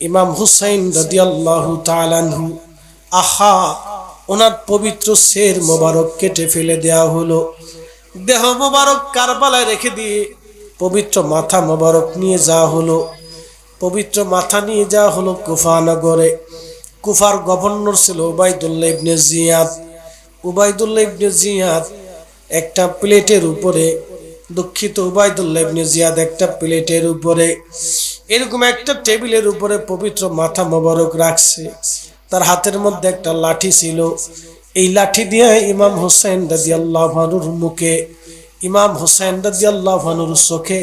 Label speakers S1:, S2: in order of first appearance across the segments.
S1: ইমাম হুসাইন রাদিয়াল্লাহু তাআলা আনহু আহা ওনার পবিত্র শির মোবারক কেটে ফেলে দেয়া হলো। দেহ মোবারক কারবালায় রেখে দিয়ে পবিত্র মাথা মোবারক নিয়ে যাওয়া হলো। পবিত্র মাথা নিয়ে যাওয়া হলো কুফা নগরে। কুফার গভর্নর ছিল উবাইদুল্লাহ ইবনে জিয়াদ। উবাইদুল্লাহ ইবনে জিয়াদ একটা প্লেটের উপরে, দুঃখিত, উবাইদুল্লাহ ইবনে জিয়াদ একটা প্লেটের উপরে এরকম একটা টেবিলের উপরে পবিত্র মাথা মোবারক রাখছে। তার হাতের মধ্যে একটা লাঠি ছিল। এই লাঠি দিয়ে ইমাম হুসাইন রাদিয়াল্লাহু আনহুর মুখে, ইমাম হুসাইন রাদিয়াল্লাহু আনহুর চোখে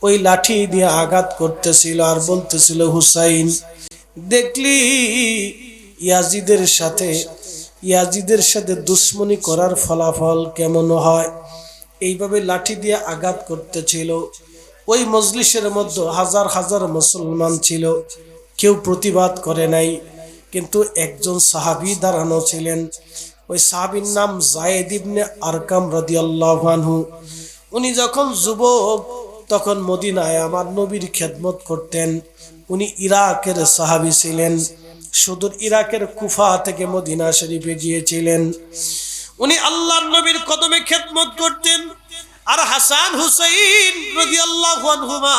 S1: ওই লাঠি দিয়ে আঘাত করতেছিল আর বলতেছিল, হুসাইন দেখলি ইয়াজিদের সাথে দুশ্মনী করার ফলাফল কেমন হয়। এইভাবে লাঠি দিয়ে আঘাত করতেছিল। ওই মজলিসের মধ্যে হাজার হাজার মুসলমান ছিল, কেউ প্রতিবাদ করে নাই, কিন্তু একজন সাহাবী দাঁড়ানো ছিলেন। ওই সাহাবীর নাম যায়েদ ইবনে আরকাম রাদিয়াল্লাহু আনহু। উনি যখন যুবক তখন মদিনায় আমার নবীর খেদমত করতেন। উনি ইরাকের সাহাবী ছিলেন, সুদূর ইরাকের কুফা থেকে মদিনা শরীফে গিয়েছিলেন। উনি আল্লাহর নবীর কদমে খেদমত করতেন। আর হাসান হুসাইন রাদিয়াল্লাহু আনহুমা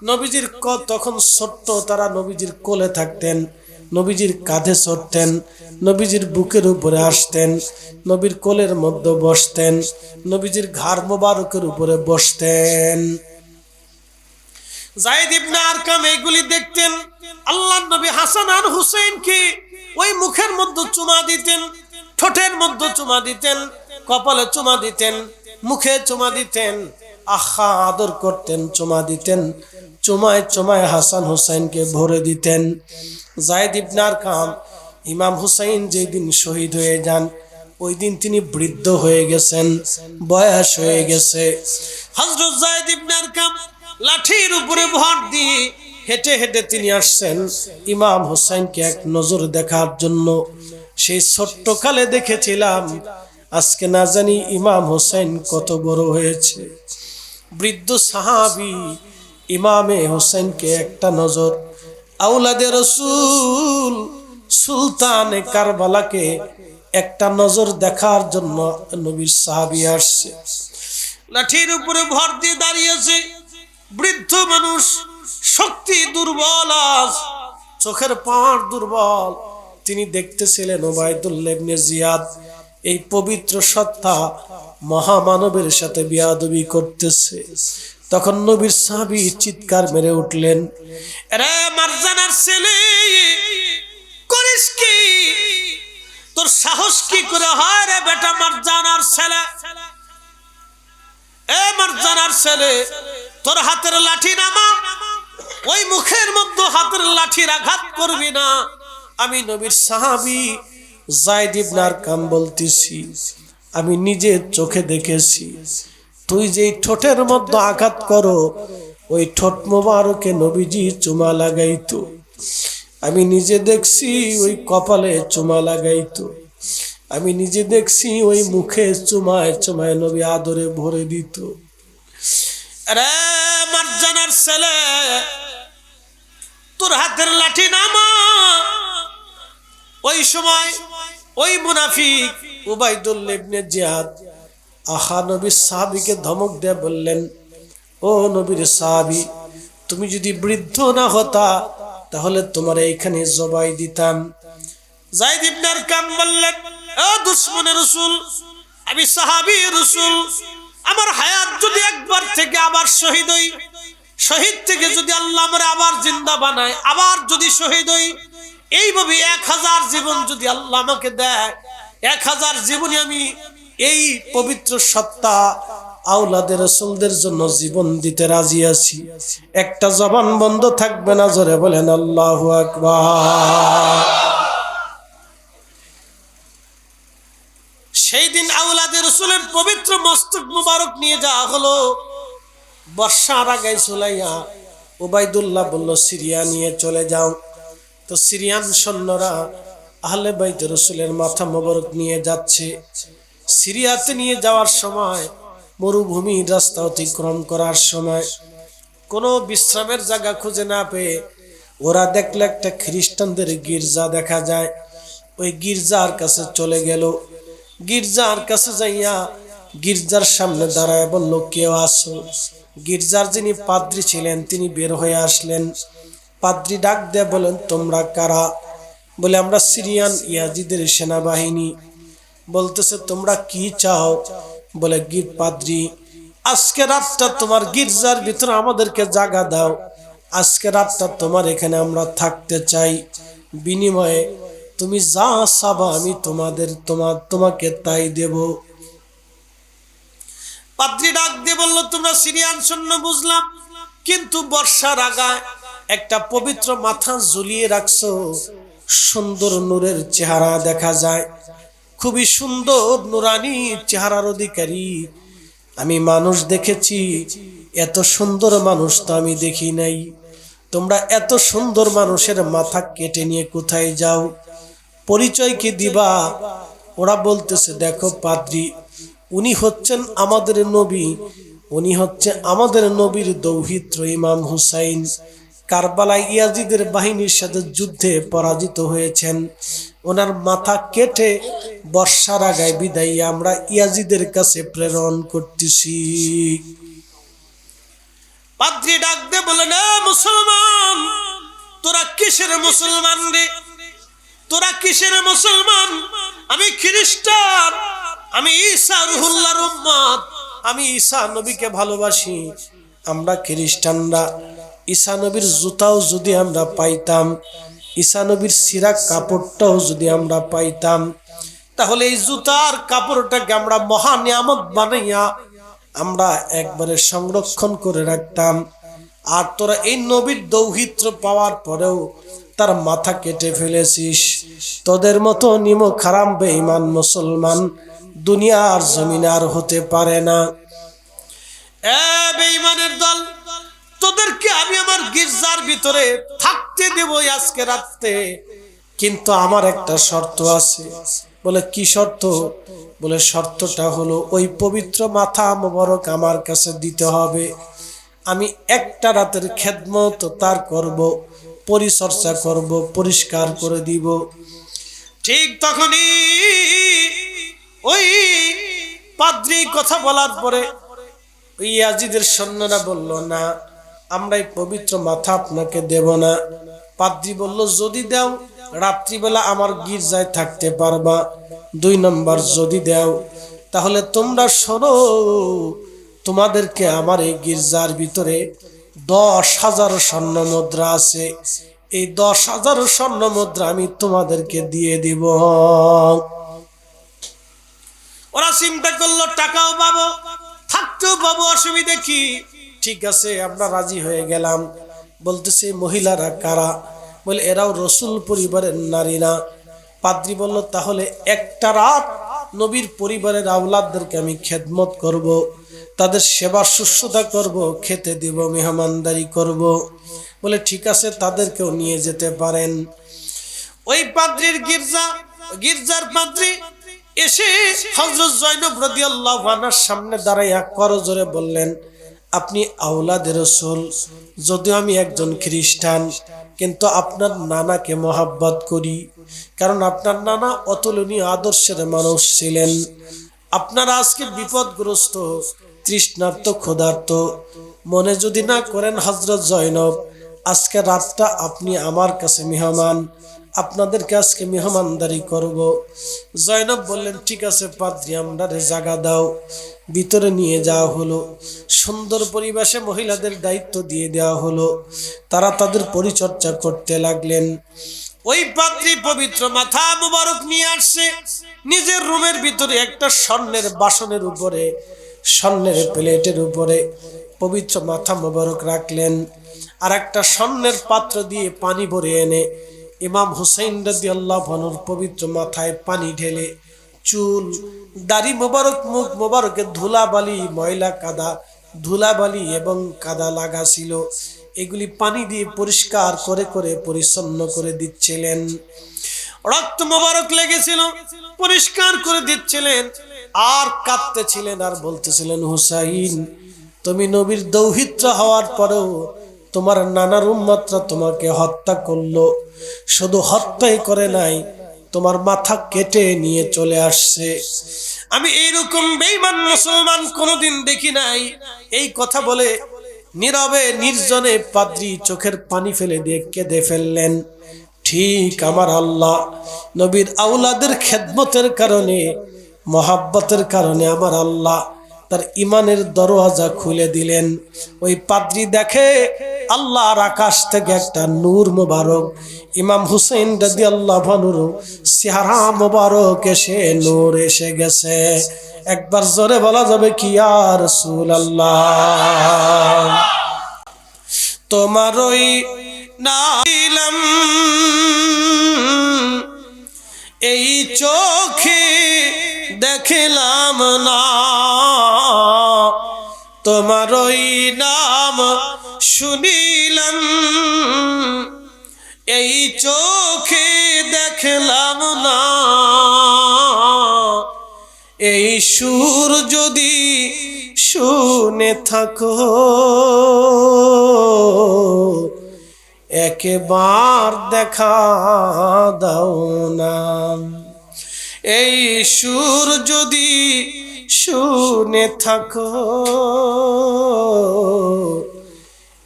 S1: নবীজির তখন ছোট্ট, তারা নবীজির কোলে থাকতেন, নবীজির কাঁধে চড়তেন, নবীজির বুকের উপরে আসতেন, নবীর কোলের মধ্যে বসতেন, নবীজির ঘাড় মোবারকের উপরে বসতেন। যায়েদ ইবনে আরকাম এইগুলি দেখতেন। আল্লাহর নবী হাসান আর হুসাইনকে ওই মুখের মধ্যে চুমা দিতেন, ঠোঁটের মধ্যে চুমা দিতেন, কপালে চুমা দিতেন, মুখে চুমা দিতেন, আহা আদর করতেন, চুমা দিতেন। চুমায় চুমায় হাসান হুসাইনকে ভরে দিতেন। যায়েদ ইবনে আরকাম, ইমাম হুসাইন যেই দিন শহীদ হয়ে যান ওই দিন তিনি বৃদ্ধ হয়ে গেছেন, বয়স হয়ে গেছে। হযরত যায়েদ ইবনে আরকাম লাঠির উপরে ভর দিয়ে হেঁটে হেঁটে তিনি আসছেন ইমাম হুসাইনকে এক নজর দেখার জন্য। সেই ছোট্ট কালে দেখেছিলাম, আজকে না জানি ইমাম হুসাইন কত বড় হয়েছে। বৃদ্ধ সাহাবী ইমামে হুসাইনকে একটা নজর, আওলাদে রাসূল সুলতানে কারবালাকে একটা নজর দেখার জন্য নবীর সাহাবী আসছে। লাঠির উপরে ভর দিয়ে দাঁড়িয়েছে। বৃদ্ধ মানুষ, শক্তি দুর্বল, চোখের পাওয়ার দুর্বল। তিনি দেখতেছিলেন উবাইদুল্লাহ ইবনে জিয়াদ এই পবিত্র সত্তা মহামানবের সাথে বিয়াদবি করতেছে। তখন নবীর সাহাবী চিৎকার মেরে উঠলেন, আরে মারজানার ছেলে, করিস কি? তোর সাহস কি করে হয় রে বেটা মারজানার ছেলে? এ মারজানার ছেলে, তোর হাতের লাঠি নামা, ওই মুখের মধ্যে হাতের লাঠির আঘাত করবি না। আমি নবীর সাহাবী যায়েদ ইবনে আরকাম বলতেছি, আমি নিজে চোখে দেখেছি, তুই যেই ঠোঁটের মধ্যে আঘাত করো ওই ঠোঁট মোবারকে নবীজি চুমা লাগাইতো। আমি নিজে দেখছি ওই কপালে চুমা লাগাইতো। আমি নিজে দেখছি ওই মুখে চুমায় চুমায় নবী আদরে ভরে দিত। আরে মারজানার ছেলে, তোর হাতের লাঠি নামা। ওই সময় ওই মুনাফিক উবাইদুল্লাহ ইবনে জিয়াদ আহা নবীর সাহাবীকে ধমক দিয়ে বললেন, ও নবীর সাহাবী, তুমি যদি বৃদ্ধ না হতা তাহলে তোমার এইখানে জবাই দিতাম। যায়েদ ইবনে আরকাম বললেন, ও দুশমনের রাসূল, আমি সাহাবী রাসূল, আমার হায়াত যদি একবার থেকে আবার শহীদ হই, শহীদ থেকে যদি আল্লাহ আমারে আবার জিন্দা বানায়, আবার যদি শহীদ হই, এইভাবে 1000 জীবন যদি আল্লাহ আমাকে দেয়, 1000 জীবনে আমি এই পবিত্র সত্তা আওলাদের রাসূলদের জন্য জীবন দিতে রাজি আছি। একটা জবান বন্ধ থাকবে না, জোরে বলেন আল্লাহু আকবার। সেই দিন আওলাদের রাসূলের পবিত্র মস্তক মুবারক নিয়ে যাওয়া হলো। বর্ষার আগে চলাইয়া উবাইদুল্লাহ বলল, সিরিয়া নিয়ে চলে যাও। তো সিরিয়ান সৈন্যরা আহলে বাইত রাসূলের মাথা মোবারক নিয়ে যাচ্ছে। সিরিয়াতে নিয়ে যাওয়ার সময় মরুভূমির রাস্তা অতিক্রম করার সময় কোনো বিশ্রামের জায়গা খুঁজে না পেয়ে ওরা দেখলো একটা খ্রিস্টানদের গির্জা দেখা যায়, ওই গির্জার কাছে চলে গেল। গির্জার কাছে যাইয়া গির্জার সামনে দাঁড়ায় বলল, কেউ আসো। গির্জার যিনি পাদ্রী ছিলেন তিনি বের হয়ে আসলেন। পাদ্রী ডাক দিয়ে বলেন, তোমরা কারা? বলে, আমরা সিরিয়ান ইয়াজিদের সেনাবাহিনী। বলতেছে, তোমরা কি চাও? বলে, পাদ্রী, আজকে রাতটা তোমার গির্জার ভিতরে আমাদেরকে জায়গা দাও, আজকে রাতটা তোমার এখানে আমরা থাকতে চাই, বিনিময়ে তুমি যা চাবা আমি তোমাকে তাই দেব। পাদ্রী ডাক দিয়ে বলল, তোমরা সিরিয়ান সৈন্য বুঝলাম, কিন্তু বর্ষার আগায় একটা পবিত্র মাথা ঝুলিয়ে রাখছো, সুন্দর নূরের চেহারা দেখা যায়, খুবই সুন্দর নুরানি চেহারার অধিকারী। আমি মানুষ দেখেছি, এত সুন্দর মানুষ তো আমি দেখি নাই। তোমরা এত সুন্দর মানুষের মাথা কেটে নিয়ে কোথায় যাও? পরিচয় কি দিবা? ওরা বলতেছে, দেখো পাদ্রী, উনি হচ্ছেন আমাদের নবী, উনি হচ্ছে আমাদের নবীর দৌহিত্র ইমাম হুসাইন। কারবালায় ইয়াজিদের বাহিনীর সাথে যুদ্ধে পরাজিত হয়েছেন। ওনার মাথা কেটে বর্ষার আগায় বিদায় আমরা ইয়াজিদের কাছে প্রেরণ করতেছি। পাদ্রী ডাক দে বলে, না মুসলমান, তোরা কিসের মুসলমান রে? তোরা কিসের মুসলমান? আমি খ্রিস্টান, আমি ঈসা রুহুল্লাহর উম্মত, আমি ঈসা নবীকে ভালোবাসি। আমরা খ্রিস্টানরা ঈসা নবীর জুতাও যদি আমরা পাইতাম, ঈসা নবীর সিরা কাপড়টাও যদি আমরা পাইতাম, তাহলে এই জুতার কাপড়টাকে আমরা মহা নিয়ামত বানাইয়া আমরা একবারে সংরক্ষণ করে রাখতাম। আর তোরা এই নবীর দৌহিত্র পাওয়ার পরেও তার মাথা কেটে ফেলেছিস। তোদের মতো নিমক হারাম বেঈমান মুসলমান দুনিয়ার জমিনে আর হতে পারে না। এ বেঈমানের দল, তোদেরকে আমি আমার গির্জার ভিতরে থাকতে দেব আজকে রাতে, কিন্তু আমার একটা শর্ত আছে। বলে, কি শর্ত? বলে, শর্তটা হলো ওই পবিত্র মাথা মোবারক আমার কাছে দিতে হবে। আমি একটা রাতের খেদমত তার করব, পরিচর্যা করব, পরিষ্কার করে দিব। ঠিক তখনই ওই পাদ্রী কথা বলার পরে ওই ইয়াজিদের সৈন্যরা বলল, না, আমরা এই পবিত্র মাথা আপনাকে দেব না। পাদ্রী বলল, যদি দাও রাত্রিবেলা আমার গির্জায় থাকতে পারবা। 2 নম্বর, যদি দাও তাহলে তোমরা শোনো, তোমাদেরকে আমার এই গির্জার ভিতরে 10,000 স্বর্ণ মুদ্রা আছে, এই 10,000 স্বর্ণ মুদ্রা আমি তোমাদেরকে দিয়ে দিব। ওরা চিন্তা করলো, টাকাও পাবো, থাকতেও পাবো, অসুবিধা কি? ঠিক আছে, আমরা রাজি হয়ে গেলাম। বলতেছে, মহিলারা কারা? বলে, এরাও রসুল পরিবারের নারীরা। পাদ্রী বলল, তাহলে একটা রাত নবীর পরিবারের আওলাদদেরকে আমি খেদমত করব, তাদের সেবা শুশ্রূষা করব, খেতে দিব, মেহমানদারি করব। বলে, ঠিক আছে, তাদেরকেও নিয়ে যেতে পারেন। ওই পাদ্রীর গির্জার পাদ্রী এসে হযরত জয়নব রাদিয়াল্লাহু আনহার সামনে দাঁড়াইয়া করজোরে বললেন, আপনি আওলাদে রাসূল, যদিও আমি একজন খ্রিস্টান, কিন্তু আপনার নানাকে মহাব্বত করি, কারণ আপনার নানা অতুলনীয় আদর্শের মানুষ ছিলেন। আপনারা আজকে বিপদগ্রস্ত, তৃষ্ণার্ত, ক্ষুধার্ত, মনে যদি না করেন হযরত জয়নব, আজকে রাতটা আপনি আমার কাছে মেহমান, আপনাদেরকে আজকে মেহমানদারি করব। জয়নব বললেন, ঠিক আছে পাদ্রী, আমরা জায়গা দাও। ভিতরে নিয়ে যাওয়া হলো, সুন্দর পরিবেশে মহিলাদের দায়িত্ব দিয়ে দেওয়া হলো, তারা তাদের পরিচর্যা করতে লাগলেন। ওই পাদ্রী পবিত্র মাথা মুবারক নিয়ে আসছে, নিজের রুমের ভিতরে একটা স্বর্ণের বাসনের উপরে, স্বর্ণের প্লেটের উপরে পবিত্র মাথা মুবারক রাখলেন। আর একটা স্বর্ণের পাত্র দিয়ে পানি ভরে এনে ইমাম হুসাইন রাদিয়াল্লাহু আনহুর পবিত্র মাথায় পানি ঢেলে চুল, দাড়ি মোবারক, মুখ মোবারকে ধুলাবালি, ময়লা কাদা, ধুলাবালি এবং কাদা লাগা ছিল, এগুলি পানি দিয়ে পরিষ্কার করে করে পরিচ্ছন্ন করে দিচ্ছিলেন। রক্ত মোবারক লেগেছিল, পরিষ্কার করে দিচ্ছিলেন। আর কাঁদতেছিলেন আর বলতেছিলেন, হুসাইন, তুমি নবীর দৌহিত্র হওয়ার পরেও তোমার নানার উম্মতরা তোমাকে হত্যা করলো, শুধু হত্যাই করে নাই, তোমার মাথা কেটে নিয়ে চলে আসছে। আমি এইরকম বেঈমান মুসলমান কোনোদিন দেখি নাই। এই কথা বলে নীরবে নির্জনে পাদ্রী চোখের পানি ফেলে দিয়ে কেঁদে ফেললেন। ঠিক আমার আল্লাহ নবীর আওলাদের খেদমতের কারণে, মহাব্বতের কারণে আমার আল্লাহ তার ইমানের দরওয়াজা খুলে দিলেন। ওই পাদ্রী দেখে আল্লাহর আকাশ থেকে একটা নূর মোবারক, ইমাম হুসেন রাদিয়াল্লাহু আনহু চেহারা মোবারক এসে নূর এসে গেছে। একবার জোরে বলা যাবে কি ইয়া রাসূলুল্লাহ। তোমার ওই নাম এই চোখে দেখলাম না, তোমার ওই নাম শুনিলাম এই চোখে দেখলাম না, এই সুর যদি শুনে থাকো একবার দেখা দাও না, এই সুর যদি শুনে থাকো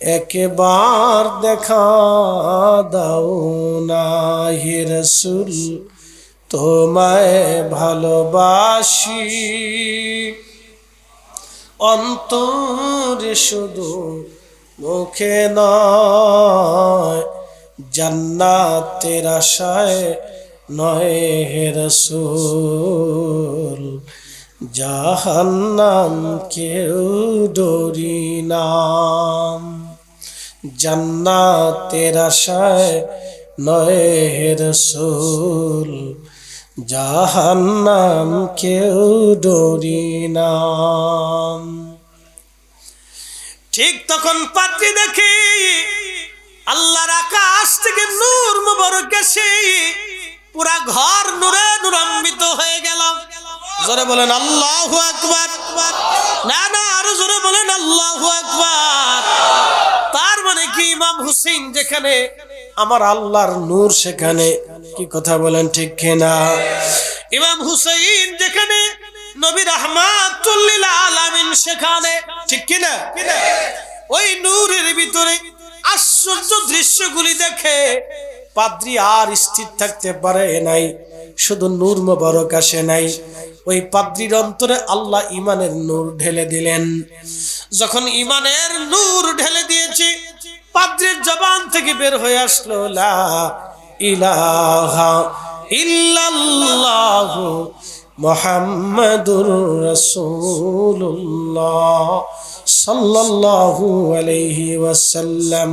S1: একবার দেখা দাও না। হে রাসূল তোমায় ভালোবাসি অন্তরে শুধু, মুখে নয়, জান্নাতের আশায় নয় হে রাসূল, জাহান্নাম কেউ ডরি না, জান্নাতের আশায় নয় হে রাসূল, জাহান্নাম কেউ ডরি না। ঠিক তখন পাদ্রী দেখে আল্লাহর আকাশ থেকে নূর মুবারক এসে পুরা ঘর নূরে নূরান্বিত হয়ে গেল। জোরে বলেন আল্লাহু আকবার। না না, আরো জোরে বলেন আল্লাহু আকবার। তার মানে কি ইমাম হুসেন যেখানে আমার আল্লাহর নূর সেখানে, কি কথা বলেন ঠিক কিনা? ইমাম হুসেন যেখানে নবী রাহমাতুল লিল আলামিন সেখানে, ঠিক কিনা? ওই নূরের ভিতরে আশ্চর্য দৃশ্যগুলি দেখে পাদ্রী আর স্থির থাকতে পারে নাই। শুধু নূর মোবারক আসে নাই, ওই পাদ্রীর অন্তরে আল্লাহ ইমানের নূর ঢেলে দিলেন। যখন ইমানের নূর ঢেলে দিয়েছে, পাদ্রীর জবান থেকে বের হয়ে আসলো লা ইলাহা ইল্লাল্লাহু মুহাম্মাদুর রাসূলুল্লাহ সাল্লাল্লাহু আলাইহি ওয়াসাল্লাম।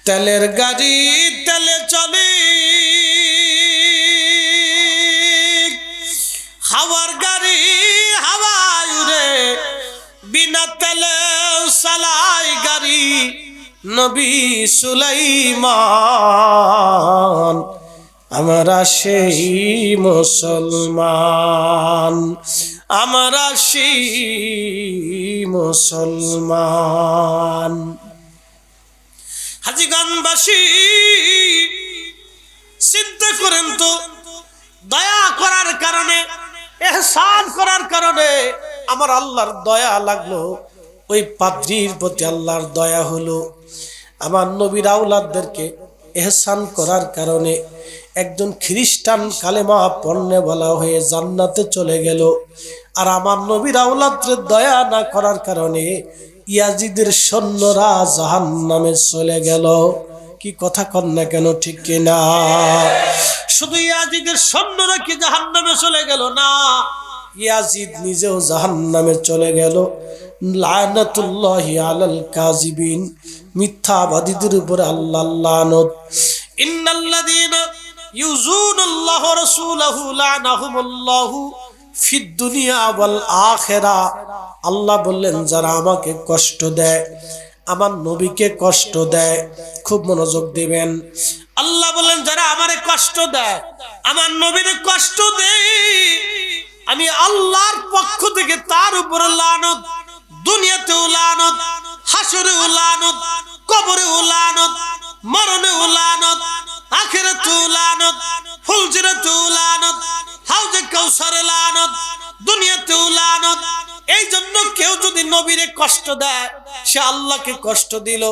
S1: তেলের গাড়ি তেলে চলে, হাওয়ার গাড়ি হাওয়ায় উড়ে, বিনা তেলে চালায় গাড়ি নবী সুলাইমান। আমরা সেই মুসলমান, আমরা সেই মুসলমান। হাজীগঞ্জবাসী চিন্তা করেন তো, দয়া করার কারণে, ইহসান করার কারণে আমার আল্লাহর দয়া লাগলো, ওই পাদ্রীর প্রতি আল্লাহর দয়া হলো। আমার নবীর আওলাদদেরকে ইহসান করার কারণে একজন খ্রিস্টান কালেমা পড়নে বলা হয়ে জান্নাতে চলে গেল, আর আমার নবীর আওলাদদের দয়া না করার কারণে ইয়াজিদের সৈন্যরা জাহান্নামে চলে গেল। কি কথা কন না কেন, ঠিক কিনা? শুধু ইয়াজিদের সৈন্যরা কি জাহান্নামে চলে গেল না, ইয়াজিদ নিজেও জাহান্নামে চলে গেল। লানাতুল্লাহি আলাল কাযিবিন, মিথ্যাবাদীদের উপর আল্লাহর লানত। ইন্নাল্লাযীনা ইউযুনাল্লাহু ওয়া রাসূলাহু লানাহুমুল্লাহু ফিদ দুনিয়া ওয়াল আখিরাহ। আল্লাহ বললেন যারা আমাকে কষ্ট দেয়, আমার নবীকে কষ্ট দেয়, খুব মনোযোগ দিবেন। আল্লাহ বললেন যারা আমারে কষ্ট দেয়, আমার নবীরে কষ্ট দেয়, আমি আল্লাহর পক্ষ থেকে তার উপর লানত, দুনিয়াতেও লানত, হাসরেও লানত, কবরেও লানত, মরণেও লানত, আখিরাতেও লানত, ফুলজিরাতেও লানত, হাউজে কাউসারে লানত, দুনিয়াতেও লানত। এই জন্য কেউ যদি নবীরে কষ্ট দেয় সে আল্লাহকে কষ্ট দিল,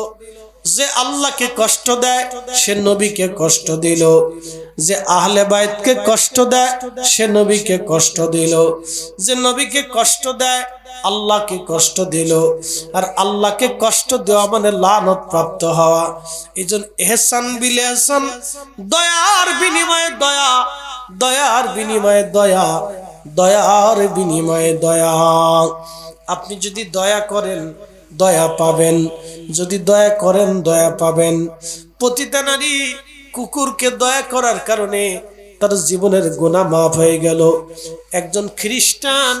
S1: যে আল্লাহকে কষ্ট দেয় সে নবীকে কষ্ট দিল, যে আহলে বাইতকে কষ্ট দেয় সে নবীকে কষ্ট দিল, যে নবীকে কষ্ট দেয় আল্লাহকে কষ্ট দিল। আর আল্লাহকে কষ্ট দেওয়া মানে লানত প্রাপ্ত হওয়া। এই জন্য এহসান বিল এহসান, দয়ার বিনিময়ে দয়া, দয়ার বিনিময়ে দয়া, দয়ার বিনিময়ে দয়া। আপনি যদি দয়া করেন দয়া পাবেন, যদি দয়া করেন দয়া পাবেন। প্রতিটা নারী কুকুরকে দয়া করার কারণে তার জীবনের গুনাহ মাফ হয়ে গেল। একজন খ্রিস্টান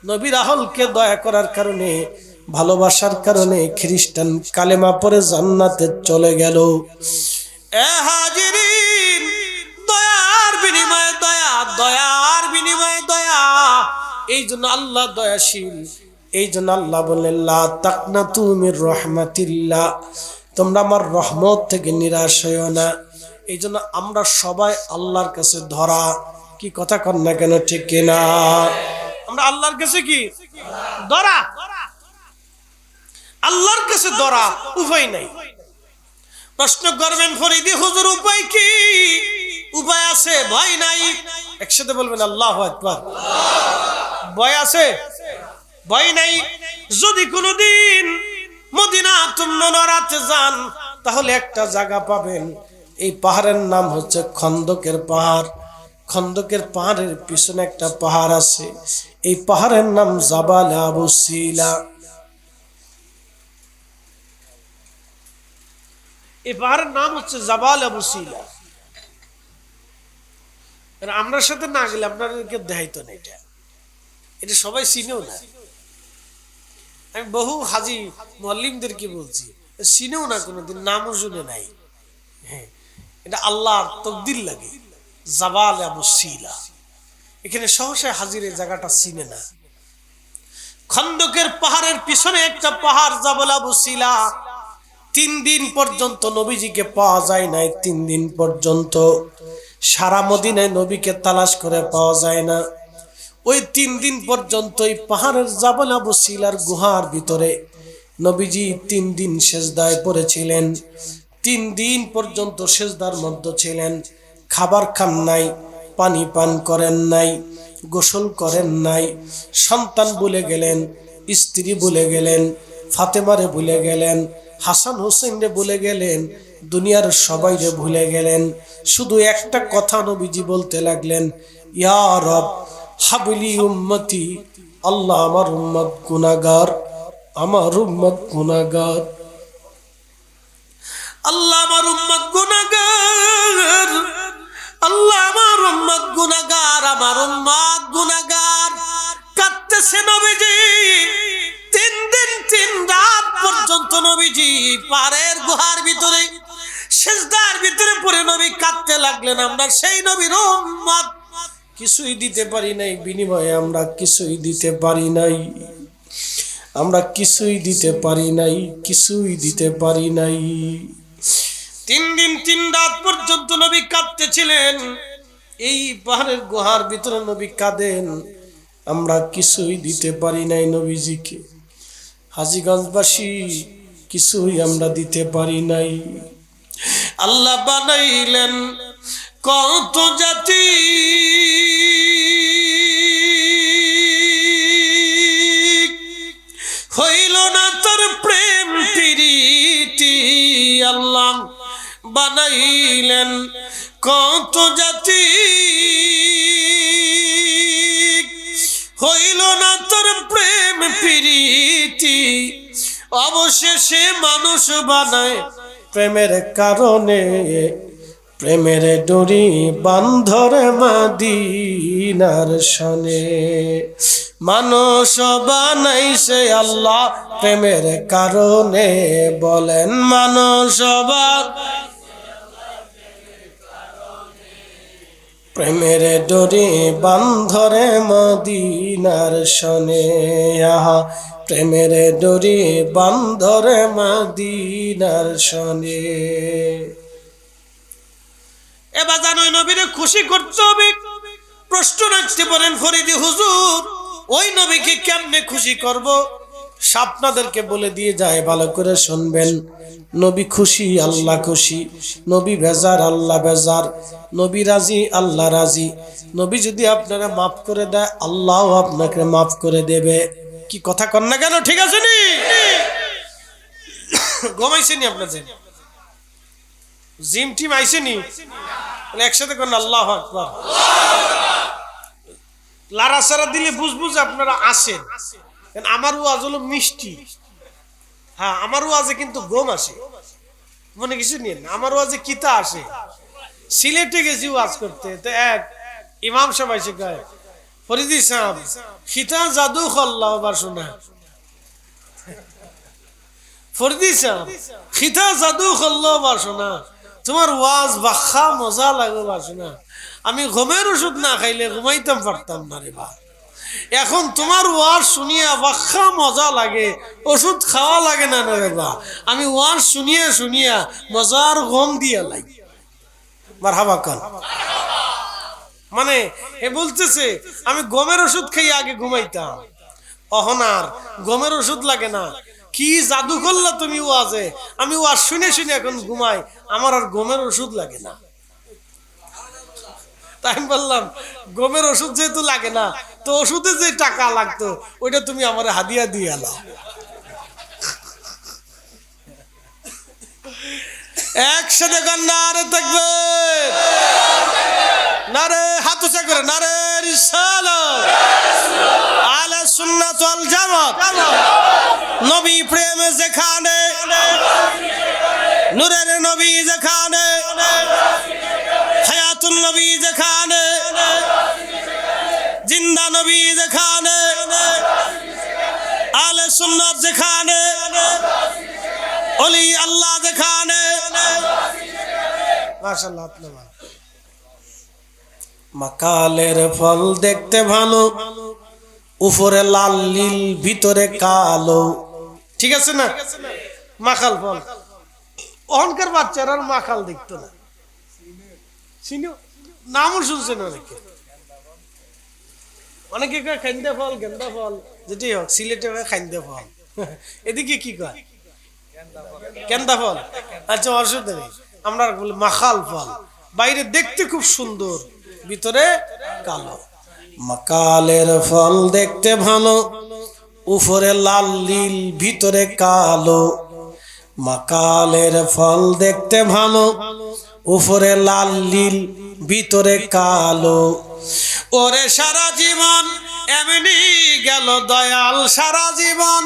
S1: নবী রাহলকে দয়া করার কারণে, ভালোবাসার কারণে খ্রিস্টান কালেমা পড়ে জান্নাতে চলে গেল। এ হাজিরিন, দয়ার বিনিময়ে দয়া, দয়ার বিনিময়ে দয়া। এই জন্য আল্লাহ দয়াশীল। এই জন্য আল্লাহ বললেন লা তাকনাতু মির রাহমাতিল্লাহ, তোমরা আমার রহমত থেকে নিরাশ হইও না। এই জন্য আমরা সবাই আল্লাহর কাছে ধরা, কি কথা কন না কেন, ঠিক কিনা? আমরা আল্লাহর কাছে কি ধরা, আল্লাহর কাছে ধরা, উপায় নাই। প্রশ্ন করবেন ফরিদি হুজুর উপায় কি? উপায় আছে, ভয় নাই। একসাথে বলবেন আল্লাহু আকবার। ভয় আছে, ভয় নাই। যদি কোনোদিন মদিনাতুন মুনাওয়ারাতে যান তাহলে একটা জায়গা পাবেন, এই পাহাড়ের নাম হচ্ছে খন্দকের পাহাড়। খন্দকের পাহাড়ের পিছনে একটা পাহাড় আছে, এই পাহাড়ের নাম জাবাল আবু সিলা। এই পাহাড়ের নাম হচ্ছে জাবাল আবু সিলা। আমরা সাথে না গেলে আপনাদেরকে দেখাইতো না, এটা এটা সবাই চিনেও না। আমি বহু হাজি মুআল্লিমদেরকে বলছি, চিনেও না, কোনোদিন নামও শুনে নাই। হ্যাঁ, এটা আল্লাহর তকদির লাগে। জাবাল আবু সিলা, এখানে সহসা হাজির এই জায়গাটা চিনে না। খন্দকের পাহাড়ের পিছনে একটা পাহাড় জাবাল আবু সিলা। 3 দিন পর্যন্ত নবীজিকে পাওয়া যায় নাই। 3 দিন পর্যন্ত সারা মদিনায় নবীকে তালাশ করে পাওয়া যায় না। ওই 3 দিন পর্যন্ত এই পাহাড়ের জাবাল আবু সিলার গুহার ভিতরে নবীজি 3 দিন সেজদায় পড়েছিলেন। 3 দিন পর্যন্ত সেজদার মধ্যে ছিলেন। খাবার খান নাই, পানি পান করেন নাই, গোসল করেন নাই। সন্তান ভুলে গেলেন, স্ত্রী ভুলে গেলেন, ফাতেমারে ভুলে গেলেন, হাসান হোসেনরে ভুলে গেলেন, দুনিয়ার সবাইরে ভুলে গেলেন। শুধু একটা কথা নবীজি বলতে লাগলেন, ইয়া রব হাবলি উম্মতি, আল্লাহ আমার উম্মত গুনাহগার, আমার উম্মত গুনাহগার, আল্লাহ আমার উম্মত গুনাহগার, আল্লাহ আমার উম্মত গুনাহগার, আমার উম্মত গুনাহগার। কাঁদতেছে নবীজি। 3 দিন 3 রাত পর্যন্ত নবীজি পাহাড়ের গুহার ভিতরে সিজদার ভিতরে পড়ে নবী কাঁদতে লাগলেন। আমরা সেই নবীর উম্মত, কিছুই দিতে পারি নাই বিনিময়ে, আমরা কিছুই দিতে পারি নাই, আমরা কিছুই দিতে পারি নাই, কিছুই দিতে পারি নাই। 3 দিন 3 রাত পর্যন্ত নবী কাঁদতেছিলেন। এই পাহাড়ের গুহার ভিতরে নবী কাঁদেন, আমরা কিছুই দিতে পারি নাই নবীজিকে। হাজীগঞ্জবাসী কিছুই আমরা দিতে পারি নাই। আল্লাহ বানাইলেন কত জাতি, হইল না তোর প্রেম প্রীতি। আল্লাহ বানাইলেন কত জাতি, হইল না তোর প্রেম প্রীতি। অবশেষে মানুষ বানায় প্রেমের কারণে, প্রেমের ডোরি বান্ধরে মদিনার শনে। মানুষ বানাইছে আল্লাহ প্রেমের কারণে, বলেন মানুষ প্রেমের ডোরি বান্ধরে মদিনার শনে। আহা প্রেমের ডোরি বান্ধরে মদিনার শনে। এবার জানোই নবীরে খুশি করতে হবে। প্রশ্ন রাখতে পারেন ফরিদি হুজুর, ওই নবীকে কেমনে খুশি করব? আপনাদেরকে বলে দিয়ে যায়, ভালো করে শুনবেন। নবী খুশি, আল্লাহ খুশি। নবী বেজার, আল্লাহ বেজার। নবী রাজি, আল্লাহ রাজি। নবী যদি আপনারা মাফ করে দেয়, আল্লাহ আপনাকে মাফ করে দেবে। কি কথা কন না কেন? ঠিক আছে নি? ঘুমাইছেনি আপনাদের? জিম টিম আইসেনি? একসাথে করেন আল্লাহু আকবার। লারাসারা দিলে বুঝবো যে আপনারা আসেন। আমার ওয়াজ হলো মিষ্টি। হ্যাঁ, আমার ওয়াজে কিন্তু গম আসে, মনে কিছু নিয়ে না। আমার ওয়াজে কিতা আসে। সিলেটে গেছি ওয়াজ করতে, তো এক ইমাম সাহেব এসে কয়, ফরিদি সাহেব খিতা জাদু খল্লাহ বাসনা। ফরিদি সাহেব খিতা জাদু খল্লাহ বাসনা, তোমার ওয়াজ বাখা মজা লাগে বাসনা। আমি ঘুমের ওষুধ না খাইলে ঘুমাইতাম পারতাম না রে বা। এখন তোমার ওয়াজ শুনিয়া বাখা মজা লাগে, ওষুধ খাওয়া লাগে না রে বা। আমি ওয়াজ শুনিয়া শুনিয়া মজার ঘুম দিয়া লাগে। মারহাবা কান। মানে এ বলতেছে আমি গমের ওষুধ খাই আগে ঘুমাইতাম, অহনার গমের ওষুধ লাগে না। কি জাদু করলা তুমি ওয়াজে, আমি ওয়াজ শুনে শুনে এখন ঘুমাই, আমার আর গমের ওষুধ লাগে না। তাই আমি বললাম গমের ওষুধ যেহেতু লাগে না, তো ওষুধে যে টাকা লাগতো ওইটা তুমি আমার হাদিয়া দিয়ে এলাও। একসাথে গান নারে থাকবে, নারে হাত উঁচা করে, নারে রিসালাত, আহলে সুন্নাত ওয়াল জামাত। নবী প্রেমে যেখানে, নূরের নবী যেখানে, হায়াতুন নবী যেখানে, জিন্দা নবী যেখানে, আহলে সুন্নাত যেখানে, ওলি আল্লাহ যেখানে। মাশাআল্লাহ। আপনার মাকালের ফল দেখতে ভালো, উপরে লাল নীল ভিতরে কালো। ঠিক আছে না? মাখাল ফল। অহংকার বাচ্চারা মাখাল দেখতো না, চিনো নামও শুনছেন অনেকে। অনেকে কয় খাইন্দা ফল, গেন্দা ফল, যেটি হোক সিলেটে খাইন্দা ফল। এদিকে কি কয়? কেন্দা ফল। আচ্ছা, অসুবিধা নেই, আমরা বলি মাখাল ফল। বাইরে দেখতে খুব সুন্দর, ভিতরে কালো। মাকালের ফল দেখতে ভালো, উপরে লাল নীল ভিতরে কালো। মাকালের ফল দেখতে ভালো, উপরে লাল নীল ভিতরে কালো। ওরে সারা জীবন এমনি গেল দয়াল, সারা জীবন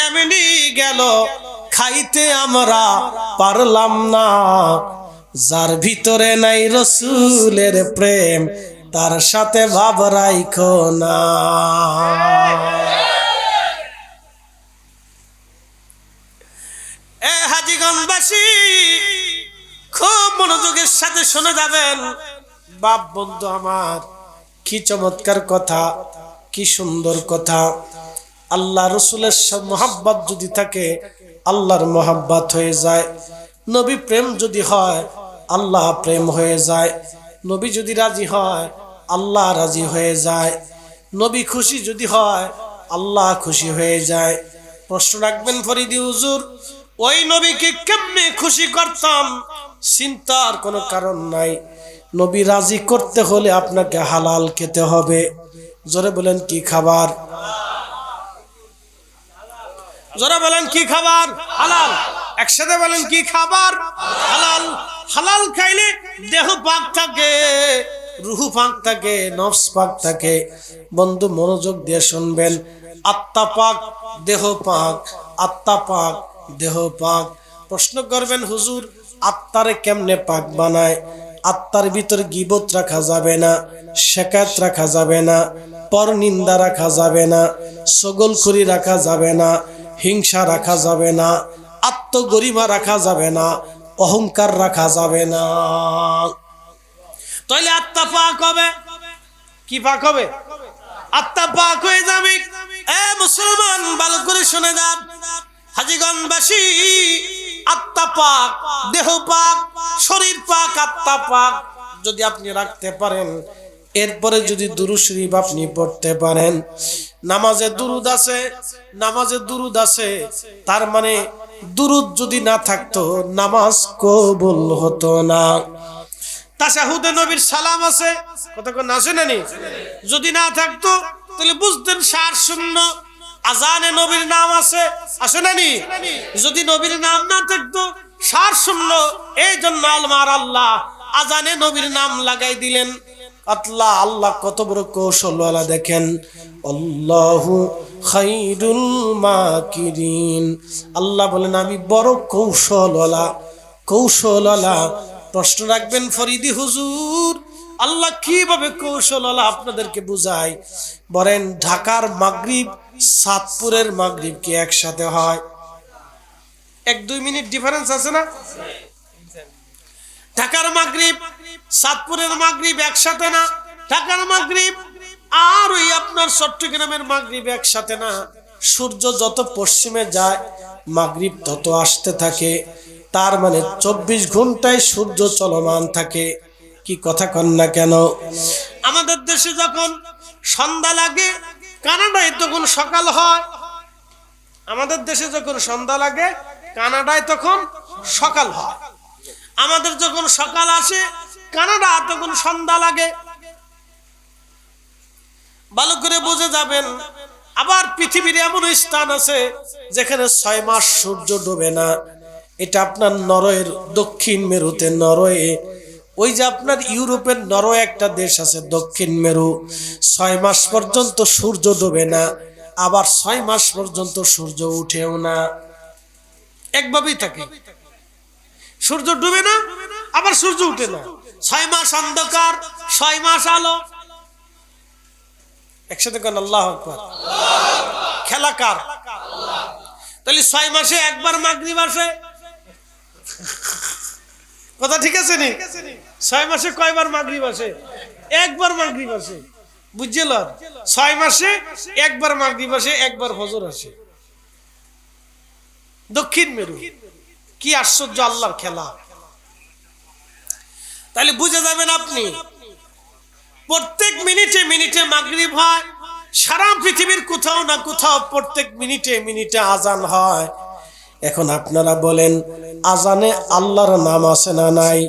S1: এমনি গেল, খাইতে আমরা পারলাম না। যার ভিতরে নাই রসুলের প্রেম, তার সাথে ভাব রাইখো না। এ হাজীগঞ্জবাসী খুব মনোযোগের সাথে শুনে যাবেন। বাপ বন্ধু আমার, কি চমৎকার কথা, কি সুন্দর কথা। আল্লাহ রসুলের মহাব্বত যদি থাকে, আল্লাহর মহাব্বত হয়ে যায়। নবী প্রেম যদি হয়, আল্লাহ প্রেম হয়ে যায়। নবী যদি রাজি হয়, আল্লাহ রাজি হয়ে যায়। নবী খুশি যদি হয়, আল্লাহ খুশি হয়ে যায়। প্রশ্ন রাখবেন ফরিদি হুজুর, ওই নবীকে কেমনে খুশি করতাম? চিন্তার কোনো কারণ নাই। নবী রাজি করতে হলে আপনাকে হালাল খেতে হবে। জোরে বলেন কি খাবার? জোরে বলেন কি খাবার? হালাল। একসাথে বলেন কি খাবার? হালাল। হালাল খাইলে দেহ পাক থাকে, রুহু পাক থাকে, নফস পাক থাকে। বন্ধু মনোযোগ দিয়ে শুনবেন। আত্মা পাক, দেহ পাক, আত্মা পাক, দেহ পাক। প্রশ্ন করবেন হুজুর আত্মারে কেমনে পাক বানায়? আত্মার ভিতর গীবত রাখা যাবে না, শিকায়ত রাখা যাবে না, পরনিন্দা রাখা যাবে না, ছগলখুরি রাখা যাবে না, হিংসা রাখা যাবে না, আত্মগরিমা রাখা যাবে না, অহংকার রাখা যাবে না। তাহলে আত্মা পাক হবে। কি পাক হবে? আত্মা পাক হয়ে যাবে। এ মুসলমান ভালো করে শুনে যান, হাজীগঞ্জবাসী আত্মা পাক, দেহ পাক, শরীর পাক, আত্মা পাক যদি আপনি রাখতে পারেন, এরপরে যদি দুরূদ শরীফ আপনি পড়তে পারেন, নামাজে দুরূদ আছে, নামাজে দুরূদ আছে, তার মানে দুরূদ যদি না থাকতো নামাজ কবুল হতো না। তাশাহুদে নবীর সালাম আছে, কতক্ষণ আছে না নি, যদি না থাকতো তাহলে বুঝতেন সার শূন্য। আজানে নবীর নাম আছে, আছে না নি, যদি নবীর নাম না থাকতো সার শূন্য। এই জন্য আল্লাহ আজানে নবীর নাম লাগাই দিলেন। আল্লাহ আল্লাহ কত বড় কৌশলওয়ালা দেখেন, আল্লাহু খায়রুল মাকিরিন। আল্লাহ বলেন আমি বড় কৌশলওয়ালা, কৌশলওয়ালা। প্রশ্ন রাখবেন ফরিদি হুজুর, আল্লাহ কিভাবে কৌশলওয়ালা আপনাদেরকে বুঝায়? বলেন ঢাকার মাগরিব সাতপুরের মাগরিব কি একসাথে হয়? 1-2 মিনিট ডিফারেন্স আছে না? ঢাকার মাগরিব সাতপুরের মাগরিব একসাথে না, ঢাকার মাগরিব আর ওই আপনার চট্টগ্রামের মাগরিব একসাথে না। সূর্য যত পশ্চিমে যায় মাগরিব তত আসতে থাকে, তার মানে 24 ঘন্টায় সূর্য চলমান থাকে। কি কথা কন না কেন? আমাদের দেশে যখন সন্ধ্যা লাগে কানাডায় তখন সকাল হয়, আমাদের দেশে যখন সন্ধ্যা লাগে কানাডায় তখন সকাল হয়। আমাদের যখন সকাল আসে কানাডা তখন সন্ধ্যা লাগে। ভালো করে বুঝে যাবেন। আবার পৃথিবীর এমন স্থান আছে যেখানে 6 মাস সূর্য ডোবে না। এটা আপনার নরওয়ের দক্ষিণ মেরুতে, নরওয়ে, ওই যে আপনার ইউরোপের নরওয়ে একটা দেশ আছে দক্ষিণ মেরু, 6 মাস পর্যন্ত সূর্য ডোবে না, আবার 6 মাস পর্যন্ত সূর্য উঠেও না, একভাবেই থাকে। সূর্য ডুবে না আবার সূর্য উঠে না, 6 মাস অন্ধকার, 6 মাস আলো। একসাথে কোন আল্লাহু আকবার। খেলা কার? তাহলে 6 মাসে একবার মাগরিব আসে, কথা ঠিক আছে নি? 6 মাসে কয়বার মাগরিব আসে? একবার মাগরিব আসে, বুঝছিল? 6 মাসে একবার মাগরিব আসে, একবার ফজর আসে। দক্ষিণ মেরু, কি আশ্চর্য আল্লাহর খেলা। তাহলে বুঝে যাবেন আপনি, প্রত্যেক মিনিটে মিনিটে মাগরিব হয়। সারা পৃথিবীর কোথাও না কোথাও প্রত্যেক মিনিটে মিনিটে আজান হয়। এখন আপনারা বলেন আজানে আল্লাহর নাম আছে না নাই?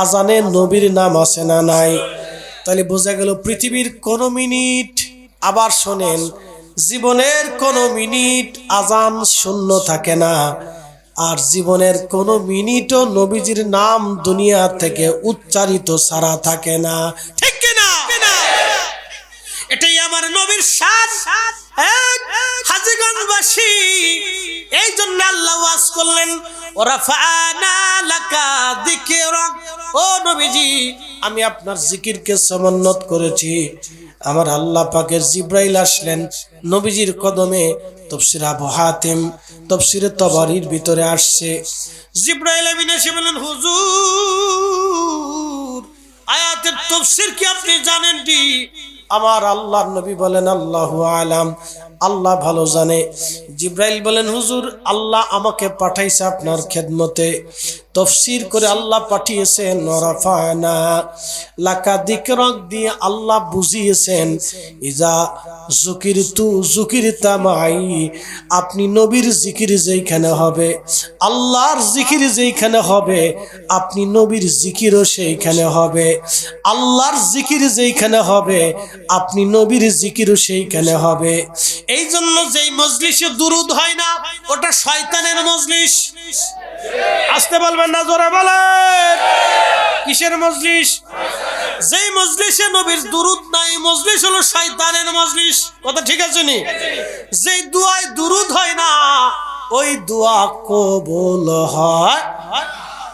S1: আজানে নবীর নাম আছে না নাই? তাহলে বোঝা গেল পৃথিবীর কোন মিনিট, আবার শোনেন, জীবনের কোন মিনিট আজান শূন্য থাকে না, আর জীবনের কোন মিনিটও নবীজির নাম দুনিয়া থেকে উচ্চারিত ছাড়া থাকে না। ঠিক কিনা? এটাই আমার নবীর শান। হাজীগঞ্জবাসী এই জন্য আল্লাহ ওয়াজ করলেন, ওরাফানা লাকা যিকরাক, ও নবীজি আমি আপনার জিকিরকে সমুন্নত করেছি। আমার আল্লাহ পাকের জিব্রাইল আসলেন নবীজির কদমে। তাফসীর আবু হাতিম তাফসীরে তাবারির ভিতরে আসছে, জিব্রাইল আমিন এসে বলেন হুজুর আয়াতের তাফসীর কি আপনি জানেন নি? আমার আল্লাহর নবী বলেন আল্লাহু আলাম, আল্লাহ ভালো জানে। জিব্রাইল বলেন হুজুর আল্লাহ আমাকে পাঠাইছে আপনার খেদমতে, তাফসীর করে আল্লাহ পাঠিয়েছেন রাফানা লাকা যিকরাক দিয়ে আল্লাহ বুঝিয়েছেন ইজা যুকিরতু যুকিরতা মাই, আপনি নবীর জিকির যেইখানে হবে, আল্লাহর জিকির যেইখানে হবে, আপনি নবীর জিকিরও সেইখানে হবে। আল্লাহর জিকির যেইখানে হবে, আপনি নবীর জিকিরও সেইখানে হবে। এই জন্য যেই মজলিসে দুরূদ হয় না ওটা শয়তানের মজলিস। আসতে বলবেন না, জোরে বলেন। কিসের মজলিস? যেই মজলিসে নবীর দুরূদ নাই মজলিস হলো শয়তানের মজলিস। কথা ঠিক আছে নি? যেই দুআয় দুরূদ হয় না ওই দোয়া কবুল হয়।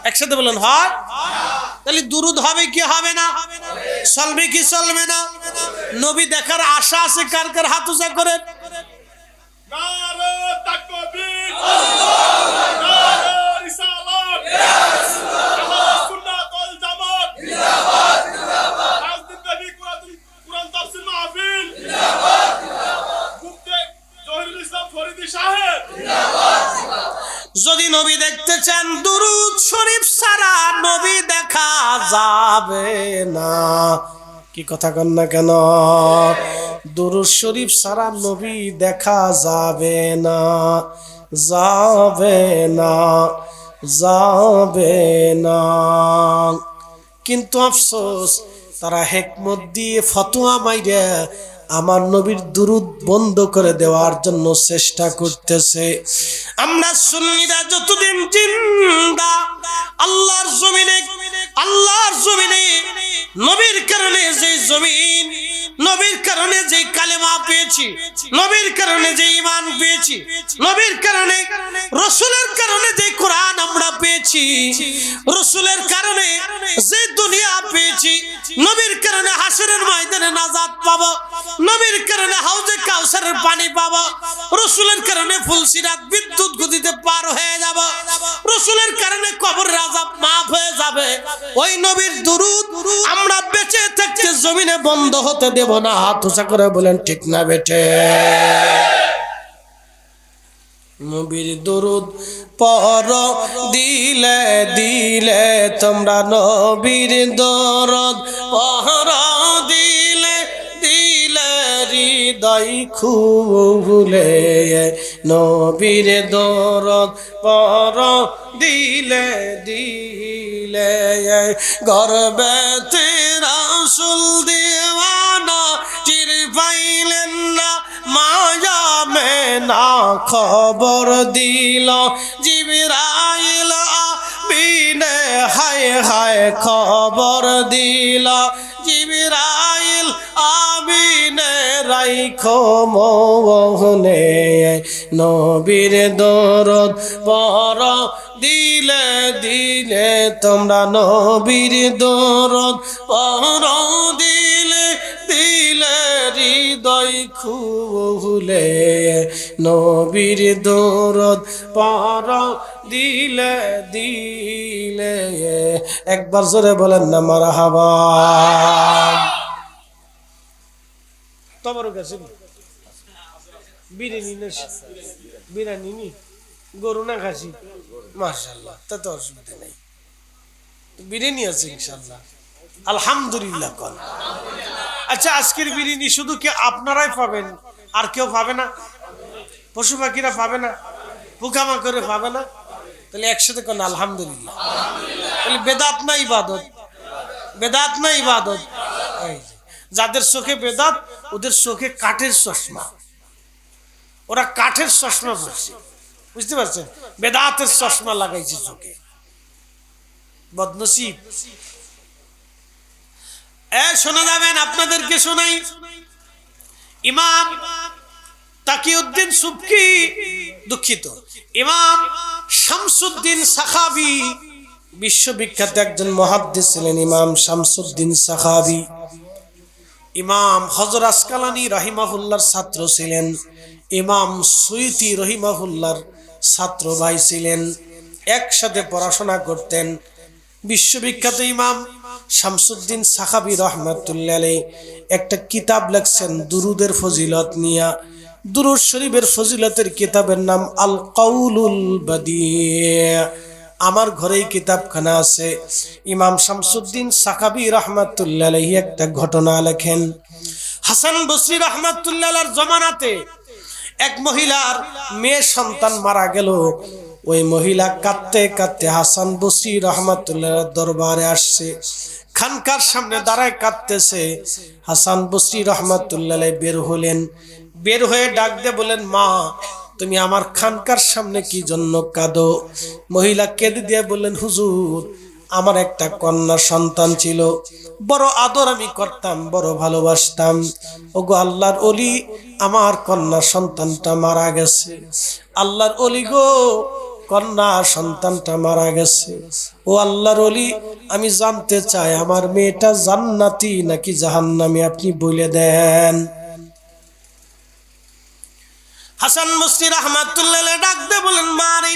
S1: একসাথে বলেন হয়। তাহলে দুরূদ হবে কি হবে না? চলবে কি চলবে না? নবী দেখার আশা আছে কার কার? হাত উঁচা করেন। নারে তাকবীর, আল্লাহু নারে রিসালাত, ইয়া রাসূলুল্লাহ, সুন্নাত ওয়াল জামাত, জিন্দাবাদ জিন্দাবাদ, রাজনীতি নবী কুরআন তাফসীর মাহফিল, জিন্দাবাদ জিন্দাবাদ, যাবে না। কি কথা কন না কেন? দুরূদ শরীফ ছাড়া নবী দেখা যাবে না, যাবে না, যাবে না। কিন্তু আফসোস, তারা হিকমত দিয়ে ফতোয়া মাইরা আমার নবীর দুরূদ বন্ধ করে দেওয়ার জন্য চেষ্টা করতেছে। আমরা সুন্নিরা যতদিন জিন্দা আল্লাহর জমিনে, আল্লাহর জমিনে নবীর কারণে যে জমিন, নবীর কারণে যে কালেমা পেয়েছি, নবীর কারণে যে ঈমান পেয়েছি, নবীর কারণে রাসূলের কারণে যে কোরআন আমরা পেয়েছি, রাসূলের কারণে যে দুনিয়া পেয়েছি, নবীর কারণে হাসরের ময়দানে নাজাত পাবো, নবীর কারণে হাউজে কাউসারের পানি পাবো, রাসূলের কারণে ফুলসিরাত বিদ্যুৎ গতিতে পার হয়ে যাব, রাসূলের কারণে কবরের আযাব মাফ হয়ে যাবে। ওই নবীর দুরূদ আমরা বেঁচে থাকতে জমিনে বন্ধ হতে দেব না। হাত উঁচা করে বলেন ঠিক না বেটে? নবীর দুরূদ পর দিলে দিলে তোমরা, নবীর দরদ পর দিলে দিলে হৃদয় খুলে, নবীর দরদ পর দিলে দিলে গর্বেতে রাসূল দিওয়ানা চির পাইলেন না, মায়া মেনা খবর দিল জিবরাইল আমিনে, হায় হায় খবর দিল জিবরাইল আমিনে, রাইখো মনে নবীর দরদ পর দিলে দিলে তোমরা, নবীর দরদ পর দিলে দিলে হৃদয় খুলে, নবীর দরদ পর দিলে দিলে। একবার জোরে বলেন না মারহাবা। তোমার কাছে বিরিয়ানি না, বিরিয়ানি নি, গরু না খাসি? মাশাআল্লাহ, তা তো অসুবিধা নেই, বিরিয়ানি আছে ইনশাআল্লাহ, আলহামদুলিল্লাহ কোন। আচ্ছা, আজকের বিরিয়ানি শুধু কি আপনারাই পাবেন, আর কেউ পাবে না? পশু পাখিরা পাবে না? পোকামাকড়ে পাবে না? তাহলে একসাথে কোন আলহামদুলিল্লাহ। তাহলে বেদাত না ইবাদত? বেদাত না ইবাদত? যাদের চোখে বেদাত, ওদের চোখে কাঠের চশমা, ওরা কাঠের চশমা পড়ছে, বুঝতে পারছেন? বেদাতের চশমা লাগাইছে চোখে, বদনসিব। শোনা যাবেন, আপনাদেরকে শোনাই। ইমাম তাকিউদ্দিন সুবকি, দুঃখিত, ইমাম শামসুদ্দিন সাখাবি, বিশ্ববিখ্যাত একজন মুহাদ্দিস ছিলেন ইমাম শামসুদ্দিন সাখাবি। ইমাম হযরত আসকালানী রাহিমাহুল্লাহর ছাত্র ছিলেন, ইমাম সুয়ুতি রাহিমাহুল্লাহর ছাত্র ভাই ছিলেন, একসাথে পড়াশোনা করতেন। বিশ্ববিখ্যাত ইমাম শামসুদ্দিন সাখাবি রহমাতুল্লাহ আলাইহি একটা কিতাব লিখছেন দুরুদের ফজিলত নিয়া। দুরুদ শরীফের ফজিলতের কিতাবের নাম আল কাউলুল বাদি'। আমার ঘরেই কিতাবখানা আছে। ইমাম শামসুদ্দিন সাখাবি রহমাতুল্লাহ আলাইহি একটা ঘটনা লেখেন। হাসান বসরি রহমাতুল্লাহ আলাইহির জমানাতে এক মহিলার মেয়ে সন্তান মারা গেল। ওই মহিলা কাঁদতে কাঁদতে হাসান বসরি রহমাতুল্লাহ দরবারে আসছে, খানকার সামনে দাঁড়ায় কাঁদতেছে। হাসান বসরি রহমাতুল্লাহ বের হলেন, বের হয়ে ডাক দিয়ে বলেন, মা তুমি আমার খানকার সামনে কি জন্য কাঁদো? মহিলা কেঁদে দিয়ে বললেন, হুজুর আমার একটা কন্যা সন্তান ছিল, বড় আদর আমি করতাম, বড় ভালোবাসতাম। ওগো আল্লাহর ওলি, আমার কন্যা সন্তানটা মারা গেছে। আল্লাহর ওলি গো, কন্যা সন্তানটা মারা গেছে। ও আল্লাহর ওলি, আমি জানতে চাই আমার মেয়েটা জান্নাতি নাকি জাহান্নামী, আপনি বলে দেন। হাসান বসরি রাহমাতুল্লাহ ডাক দে বলেন, মা রে,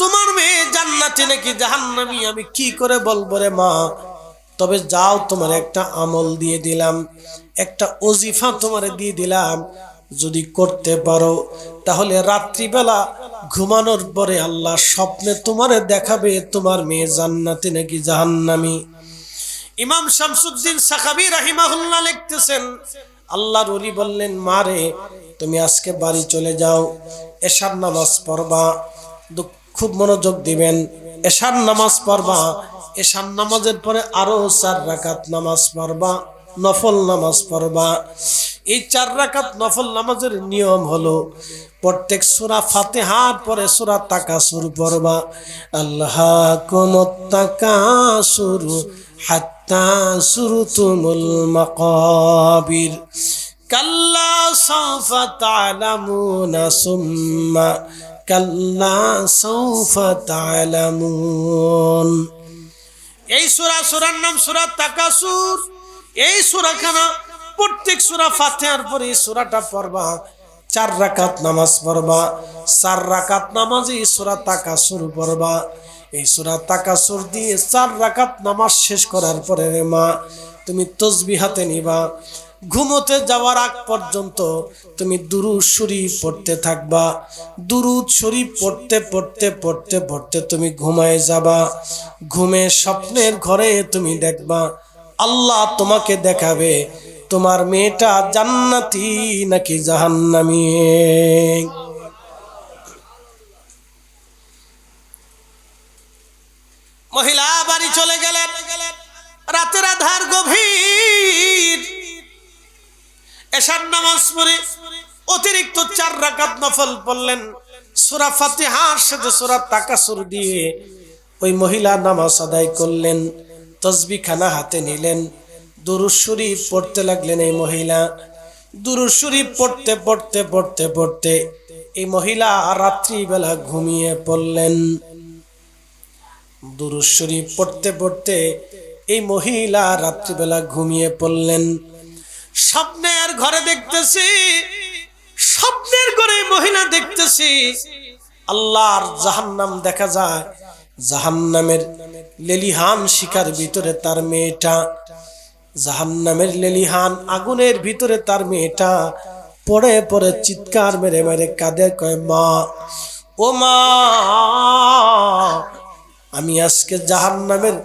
S1: তোমার মেয়ে জান্নাতি নাকি জাহান্নামী আমি কি করে বলবো রে মা? তবে যাও, তোমার একটা আমল দিয়ে দিলাম, একটা ওজিফা তোমারে দিয়ে দিলাম, যদি করতে পারো তাহলে রাত্রিবেলা ঘুমানোর পরে আল্লাহ স্বপ্নে তোমারে দেখাবে তোমার মেয়ে জান্নাতি নাকি জাহান্নামী। ইমাম শামসুদ্দিন সাখাবী রাহিমাহুল্লাহ লিখতেছেন, আল্লাহর ওলি বললেন, মারে তুমি আজকে বাড়ি চলে যাও, এশার নামাজ পড়বা, খুব মনোযোগ দিবেন, এশার নামাজ পড়বা, এশার নামাজের পরে আরো 4 রাকাত নামাজ পড়বা, নফল নামাজ পড়বা। এই 4 রাকাত নফল নামাজের নিয়ম হলো প্রত্যেক সূরা ফাতিহার পরে সূরা তাকাসুর পড়বা। আল্লাহাকুমুত তাকাসুর হাত্তা সুরতুমুল মাকাবির কাল্লা সাউফা তা'লামুনা সুম্মা কাল্লা সাউফা তা'লামুন। এই সূরার নাম সূরা তাকাসুর। এই সূরাখানা প্রত্যেক সূরা ফাতিহার পরে এই সূরাটা পড়বা, 4 রাকাত নামাজ পড়বা, 4 রাকাত নামাজে সূরা তাকাসুর পড়বা। এই সূরা তাকাসুর দিয়ে 4 রাকাত নামাজ শেষ করার পরে রে মা তুমি তাসবিহ হাতে নিবা। ঘুমোতে যাওয়ার আগ পর্যন্ত তুমি দুরূদ শরীফ পড়তে থাকবা। দুরূদ শরীফ পড়তে পড়তে পড়তে পড়তে তুমি ঘুমায় যাবা। ঘুমে স্বপ্নের ঘরে তুমি দেখবা আল্লাহ তোমাকে দেখাবে তোমার মেয়েটা জান্নাতি নাকি জাহান্নামী। মহিলা বাড়ি চলে গেলেন, রাতের আধার গভীর। এশার নামাজ পড়ে অতিরিক্ত 4 রাকাত নফল পড়লেন। সূরা ফাতিহার সাথে সূরা তাকাসুর দিয়ে ওই মহিলা নামাজ আদায় করলেন, তাসবিহ খানা হাতে নিলেন, দুরূদ শরীফ পড়তে লাগলেন। এই মহিলা দুরূদ শরীফ পড়তে পড়তে পড়তে পড়তে এই মহিলা রাত্রিবেলা ঘুমিয়ে পড়লেন। দুরূদ শরীফ পড়তে পড়তে এই মহিলা রাত্রিবেলা ঘুমিয়ে পড়লেন। স্বপ্নের ঘরে দেখতেছি, স্বপ্নের ঘরে মহিলা দেখতেছি আল্লাহর জাহান্নাম দেখা যায়। জাহান্নামের লেলিহান শিকার ভিতরে তার মেয়েটা, জাহান্নামের লেলিহান আগুনের ভিতরে তার মেয়েটা পড়ে পড়ে চিৎকার মেরে মেরে কাঁদে, কয় মা, ও মা, আমি আজকে জাহান্নামের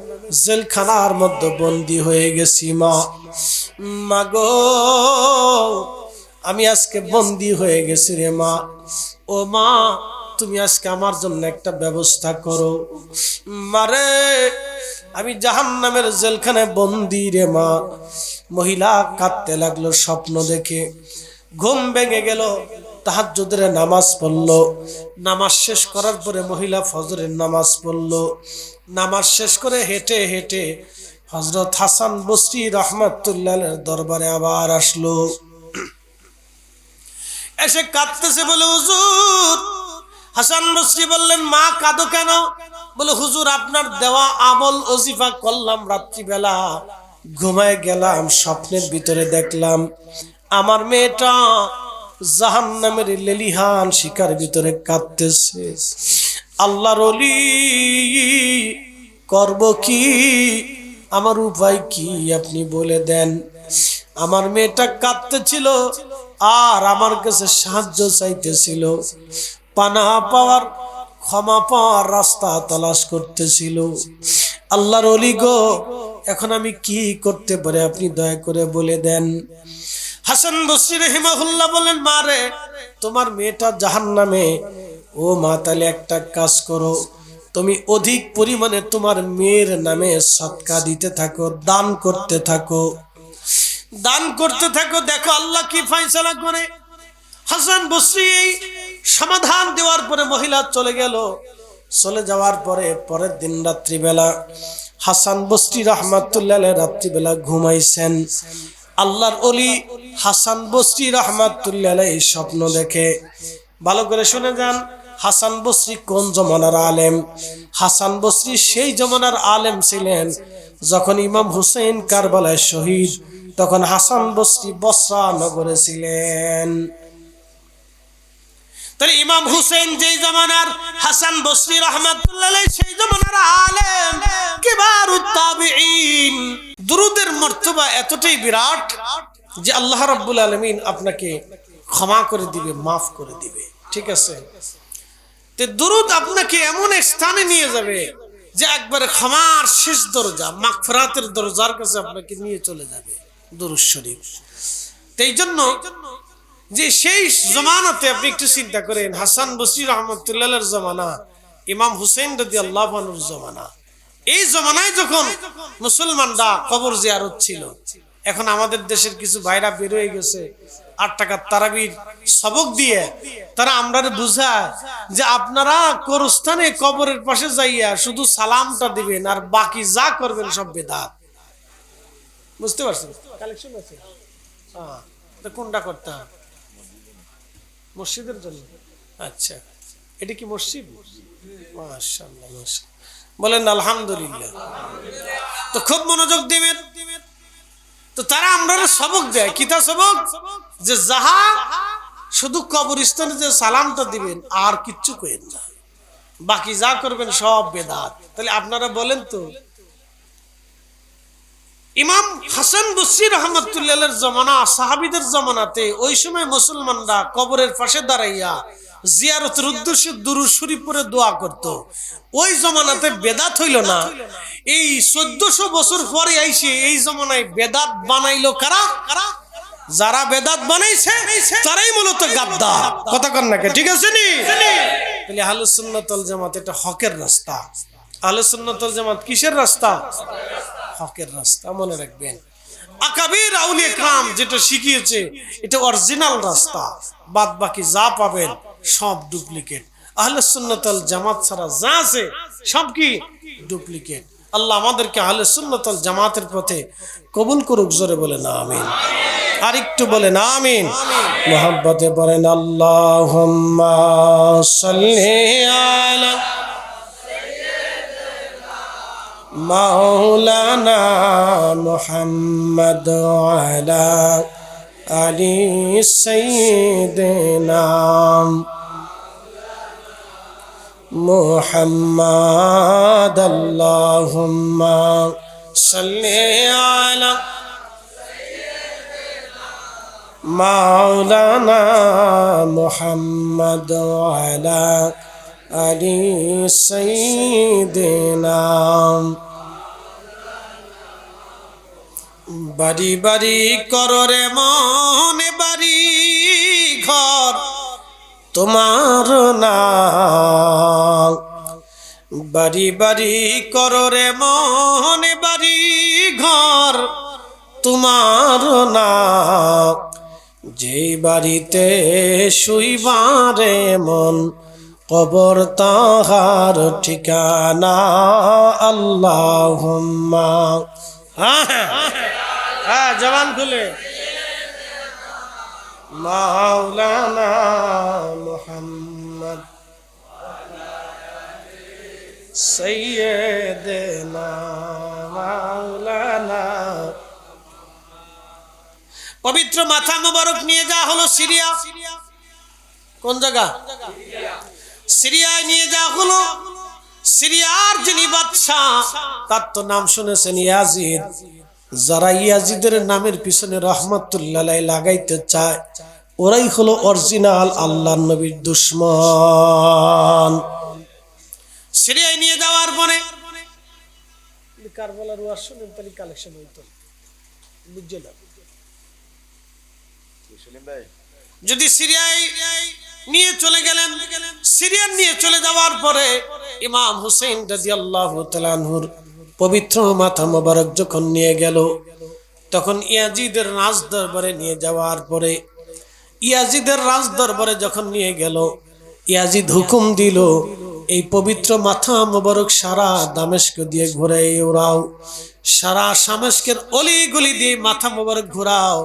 S1: জেলখানার মধ্যে বন্দী হয়ে গেছি মা। মাগো, আমি আজকে বন্দী হয়ে গেছি রে মা। ও মা, তুমি আজকে আমার জন্য একটা ব্যবস্থা করো। মারে, আমি জাহান্নামের জেলখানায় বন্দী রে মা। মহিলা কাঁদতে লাগলো স্বপ্ন দেখে। ঘুম ভেঙে গেল, তাহাজ্জুদের নামাজ পড়লো। নামাজ শেষ করার পরে মহিলা ফজরের নামাজ পড়লো। নামাজ শেষ করে হেঁটে হেঁটে হযরত হাসান বসরি রাহমাতুল্লাহের দরবারে আবার আসলো। এসে কাঁদতেছে, বলে হুজুর। হাসান বসরি বললেন, মা কাঁদো কেন? বলে হুজুর, আপনার দেওয়া আমল ওজিফা করলাম, রাত্রিবেলা ঘুমায় গেলাম, স্বপ্নের ভিতরে দেখলাম আমার মেয়েটা জাহান্নামের লেলিহান শিকার ভিতরে কাঁদতেছে। আল্লাহর ওলি, করব কি? আমার উপায় কি আপনি বলে দেন। আমার মেয়েটা কাঁদতেছিল আর আমার কাছে সাহায্য চাইতেছিল, পানা পাওয়ার, ক্ষমা পাওয়ার রাস্তা তালাশ করতেছিল। আল্লাহর ওলি গো, এখন আমি কি করতে পারি আপনি দয়া করে বলে দেন। হাসান বসরি রাহিমাহুল্লাহ বলেন, মা রে, তোমার মেয়েটা জাহান্নামে। ও মা, তাহলে একটা কাজ করো, তুমি অধিক পরিমাণে তোমার মেয়ের নামে সদকা দিতে থাকো, দান করতে থাকো, দান করতে থাকো, দেখো আল্লাহ কি ফয়সালা করে। হাসান বসরি সমাধান দেওয়ার পরে মহিলা চলে গেল। চলে যাওয়ার পরে পরের দিন রাত্রিবেলা হাসান বসরি রাহমাতুল্লাহ রাত্রিবেলা ঘুমাইছেন। আল্লাহর ওলি হাসান বসরি রাহমাতুল্লাহ স্বপ্ন দেখে। ভালো করে শুনে যান, হাসান বসরি কোন জমানার আলেম? হাসান বসরি সেই জমানার আলেম ছিলেন যখন ইমাম হুসেন কারবালায় শহীদ, তখন হাসান বসরি বসরা নগরে ছিলেন। তাহলে ইমাম হুসেন যেই জমানার, হাসান বসরি রাহমাতুল্লাহ সেই জমানার আলেম, কিবারুত তাবিঈন। দুরুদের মর্তবা এতটাই বিরাট যে আল্লাহ রাব্বুল আলামিন আপনাকে ক্ষমা করে দিবে, মাফ করে দিবে। ঠিক আছে, তো দুরুদ আপনাকে এমন এক স্থানে নিয়ে যাবে যে একবারে ক্ষমার শেষ দরজা, মাগফিরাতের দরজার কাছে আপনাকে নিয়ে চলে যাবে দুরূদ শরীফ। এই জন্য যে সেই জমানাতে আপনি একটু চিন্তা করেন, হাসান বসরি রহমতুল্লাহর জমানা, ইমাম হুসেন রাদিয়াল্লাহু আনহুর জমানা, এই জমানায় যখন মুসলমানরা কবর জিয়ারত ছিল, এখন আমাদের দেশের কিছু ভাইরা বের হয়ে গেছে 8 টাকার তারাবির সবক দিয়ে, তারা আমরারে বুঝায় যে আপনারা কবরস্থানে কবরের পাশে যাইয়া শুধু সালামটা দিবেন আর বাকি যা করবেন সব বেদাত। বুঝতে পারছেন? কালেকশন আছে, হ্যাঁ, তো কোনটা করতে হবে? মসজিদের জন্য। আচ্ছা, এটা কি মসজিদ? মাশাআল্লাহ, মাশাআল্লাহ, বলেন আলহামদুলিল্লাহ। তো খুব মনোযোগ দিবেন। তো তারা আমরা সবক দেয়, কিতা সবক? যে যাহা শুধু কবরস্থানে যে সালামটা দিবেন আর কিচ্ছু কইেন না, বাকি যা করবেন সব বেদাত। তাহলে আপনারা বলেন তো, ইমাম হাসান বসরি রহমতুল্লাহর জমানা, সাহাবীদের জমানাতে ওই সময় মুসলমানরা কবরের পাশে দাঁড়াইয়া জিয়ারতের উদ্দেশ্যে দুরূদ শরীফ পড়ে দোয়া করত। ওই জমানাতে বেদাত হইল না। এই 1400 বছর পরে আইসে এই জমানায় বেদাত বানাইলো কারা? যারা বেদাত বানাইছে তারাই মূলত গাদ্দার। কথা কন নাকি? ঠিক আছে নি? তাহলে আহলুস সুন্নাত ওয়াল জামাত এটা হকের রাস্তা। আহলুস সুন্নাত ওয়াল জামাত কিসের রাস্তা? হকের রাস্তা। মনে রাখবেন, আকাবির আউলিয়া کرام যেটা শিখিয়েছে এটা অরিজিনাল রাস্তা, বাদ বাকি যা পাবেন সব ডুপ্লিকেট। আহলুস সুন্নাত ওয়াল জামাত ছাড়া যা আছে সব কি? ডুপ্লিকেট। আল্লাহ আমাদেরকে আহলুস সুন্নাত ওয়াল জামাতের পথে কবুল করুক। জোরে বলেন আমিন। আর একটু বলেন আমিন। মুহাব্বতে বলেন আল্লাহুম্মা সাল্লি আলা মাওলানা মুহাম্মদ আলা আলি সাইয়্যিদিনা মুহাম্মদ। আল্লাহুম্মা সাল্লি আলা মাওলানা মুহাম্মদ আলা আলি সাইয়্যিদিনা। বাড়ি বাড়ি কররে মনে বাড়ি ঘর তোমার নাম, বাড়ি বাড়ি কররে মনে বাড়ি ঘর তোমার নাম। যে বাড়িতে শুইবারে মন কবর তাহার ঠিকানা। আল্লাহুম্মা, হ্যাঁ জবান খুলে, মাওলানা মুহাম্মদ সাইয়্যিদিনা মাওলানা। পবিত্র মাথা মোবারক নিয়ে যাওয়া হলো সিরিয়া। কোন জায়গা? সিরিয়ায় নিয়ে যাওয়া হলো। সিরিয়ার যিনি বাদশাহ, তার তো নাম শুনেছেন ইয়াজিদ। যারা ইয়াজিদের নামের পিছনে রহমতুল্লাহ লাগাইতে চায় ওরাই হলো অরিজিনাল আল্লাহর নবীর দুশমন। সিরিয়ায় নিয়ে যাওয়ার পরে কারবালার ওয়াজ শুনেন, তাহলে কালেকশন হইতো, বুঝছেন? যদি সিরিয়ায় নিয়ে চলে গেলেন, সিরিয়ান নিয়ে চলে যাওয়ার পরে ইমাম হুসেন রাদিয়াল্লাহু তাআলা আনহুর পবিত্র মাথা মোবারক যখন নিয়ে গেল, তখন ইয়াজিদের রাজ দরবারে নিয়ে যাওয়ার পরে, ইয়াজিদের রাজ দরবারে যখন নিয়ে গেল, ইয়াজিদ হুকুম দিল এই পবিত্র মাথা মোবারক সারা দামেস্ক দিয়ে ঘুরাই ওরাও, সারা দামেস্কের অলিগলি দিয়ে মাথা মোবারক ঘুরাও,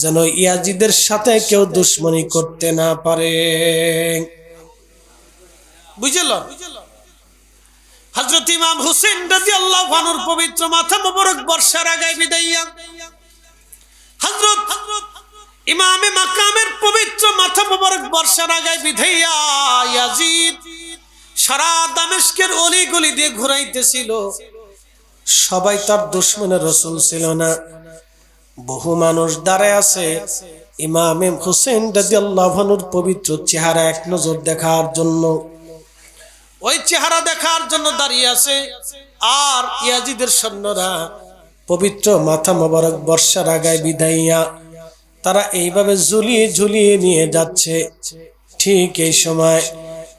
S1: যেন ইয়াজিদের সাথে কেউ দুশমনি করতে না পারে। বুঝল? হযরত ইমাম হুসেন রাদিয়াল্লাহু আনহুর পবিত্র মাথা মোবারক বর্ষার আগে বিদাইয়া হযরত ইমামে মাকামের পবিত্র মাথা মোবারক বর্ষার আগে বিদাইয়া ইয়াজিদ সারা দামেস্কের অলিগলি দিয়ে ঘুরাইতেছিল। সবাই তার দুশমনের রাসূল ছিল না, বহু মানুষ দাঁড়ায় আছে ইমাম হুসেন রাদিয়াল্লাহু আনহুর পবিত্র চেহারা এক নজর দেখার জন্য। ওই চেহারা দেখার জন্য দাঁড়িয়ে আছে। আর ইয়াজিদের সৈন্যরা পবিত্র মাথা মোবারক বর্ষার আগায় বিদাইয়া তারা এইভাবে ঝুলিয়ে ঝুলিয়ে নিয়ে যাচ্ছে। ঠিক এই সময়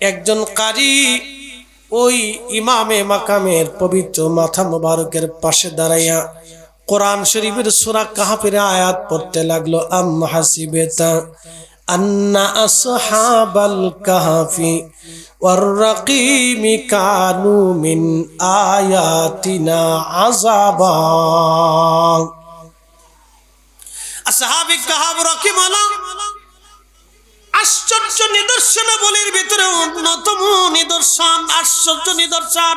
S1: একজন কারি ওই ইমামে মাকামের পবিত্র মাথা মোবারকের পাশে দাঁড়াইয়া কোরআন শরীফের সূরা কাহফের আয়াত পড়তে লাগলো, আম হাসিবাতা আন্না আসহাবাল কাহফি ওয়ার রাকিমি কানু মিন আয়াতিনা আযাবা। আসহাবে কাহফ রাকিম হলো আশ্চর্য নিদর্শনাবলীর ভিতরে অন্যতম নিদর্শন, আশ্চর্য নিদর্শন।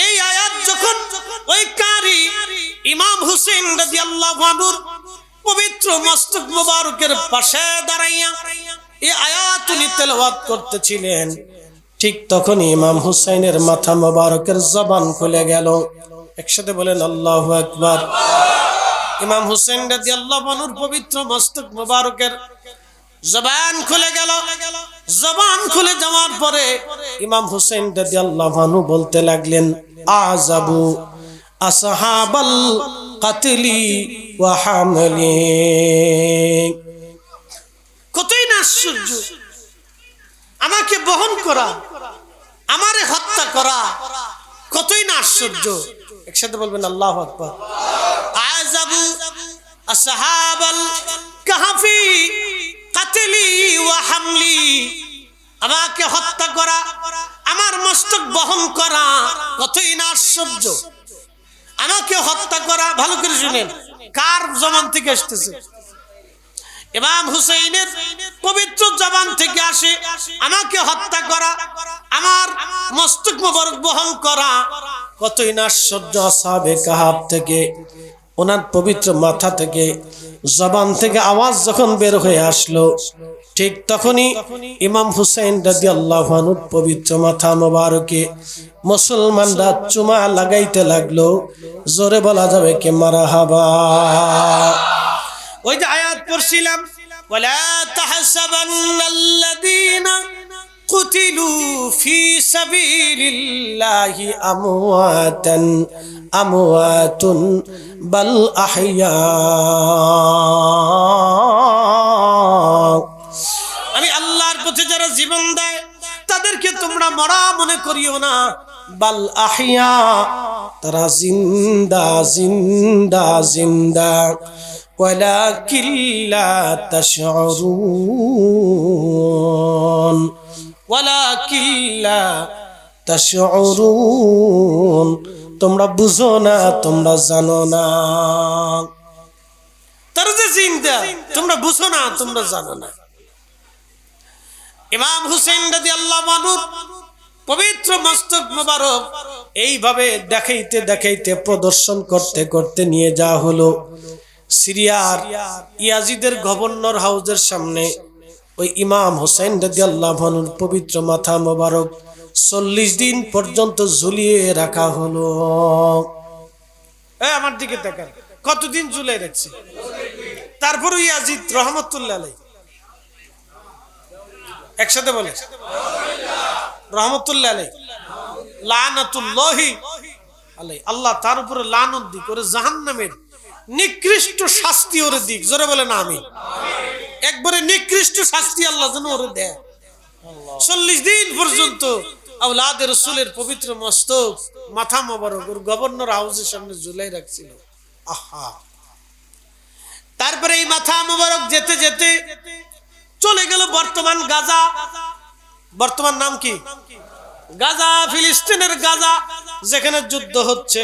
S1: এই আয়াত যখন ওই কারি ইমাম হুসেন রাদিয়াল্লাহু আনহুর পবিত্র মস্তক মোবারকের পাশে দাঁড়াইয়া এই আয়াত উনি তেলাওয়াত করতেছিলেন, ঠিক তখন ইমাম হুসাইনের মাথা মোবারকের জবান খুলে গেল। একসাথে বলেন আল্লাহু আকবার। ইমাম হুসেন রাদিয়াল্লাহু আনহুর পবিত্র মস্তক মোবারকের জবান খুলে গেল। জবান খুলে যাওয়ার পরে ইমাম হুসেন রাদিয়াল্লাহু আনহু বলতে লাগলেন, আযাবু আসহাবাল কাতলি ওয়া হামলি। কতই না আশ্চর্য, আমাকে বহন করা, আমারে হত্যা করা, কতই না আশ্চর্য। একসাথে বলবেন আল্লাহু আকবার। আযাবু আসহাবাল কাহফি কাতলি ওয়া হামলি, আমাকে হত্যা করা, আমার মস্তক বহন করা, কতই না আশ্চর্য। আমাকে হত্যা করা, ভালো করে শুনেন, কার জবান থেকে আসতেছে? ইমাম হুসাইনের পবিত্র জবান থেকে আসে, আমাকে হত্যা করা, আমার মস্তক মোবারক বহন করা, কতই না আশ্চর্য। আসহাবে কাহফ থেকে, ওনার পবিত্র মাথা থেকে, জবান থেকে আওয়াজ যখন বের হয়ে আসলো, ঠিক তখনই ইমাম হুসাইন রাদিয়াল্লাহু আনহুর পবিত্র মাথা মোবারকে মুসলমানরা চুমা লাগাইতে লাগলো। জোরে বলা যাবে কি মারহাবা। ওই যে আয়াত পড়ছিলাম, ওয়ালা তাহসাবান্নাল্লাযীনা কুতিলু ফি সাবিলিল্লাহি আমওয়াতান আমওয়াতুন বাল আহইয়া। আমি আল্লাহর পথে যারা জীবন দেয় তাদেরকে তোমরা মরা মনে করিও না, বাল আহইয়া, তারা জিন্দা জিন্দা জিন্দা। ওয়ালাকিন লা তাশউরুন, ওয়ালাকিন লা তাশউরুন, তোমরা বুঝো না, তোমরা জানো না। তারা যে জিন্দা, তোমরা বুঝো না, তোমরা জানো না। ইমাম হুসেন রাদিয়াল্লাহু আনহুর পবিত্র মস্তক মোবারক এইভাবে দেখাইতে দেখাইতে প্রদর্শন করতে করতে নিয়ে যাওয়া হলো সিরিয়ার ইয়াজিদের গভর্নর হাউসের সামনে। ওই ইমাম হুসেন রাদিয়াল্লাহু আনহুর পবিত্র মাথা মোবারক 40 দিন পর্যন্ত ঝুলিয়ে রাখা হলো। আমার দিকে তাকান, কতদিন ঝুলিয়ে রাখছে? তারপরে ইয়াজিদ রহমতুল্লাহ আলাইহি, একসাথে বলে রহমতুল্লাহ আলাইহি, লানাতুল্লাহি আলাইহি, আল্লাহ তার উপরে লানত দিক, ওরে জাহান্নামের নিকৃষ্ট শাস্তি ওরে দিক। জোরে বলেন আমিন। একবারে নিকৃষ্ট শাস্তি আল্লাহ যেন ওরে দেয়। 40 দিন পর্যন্ত আওলাদে রাসূলের পবিত্র মস্তক মাথা মোবারক ওর গভর্নর হাউসের সামনে ঝুলাই রাখছিল। আহা, তারপরে এই মাথা মোবারক যেতে যেতে চলে গেল বর্তমান গাজা। বর্তমান নাম কি? গাজা, ফিলিস্তিনের গাজা, যেখানে যুদ্ধ হচ্ছে।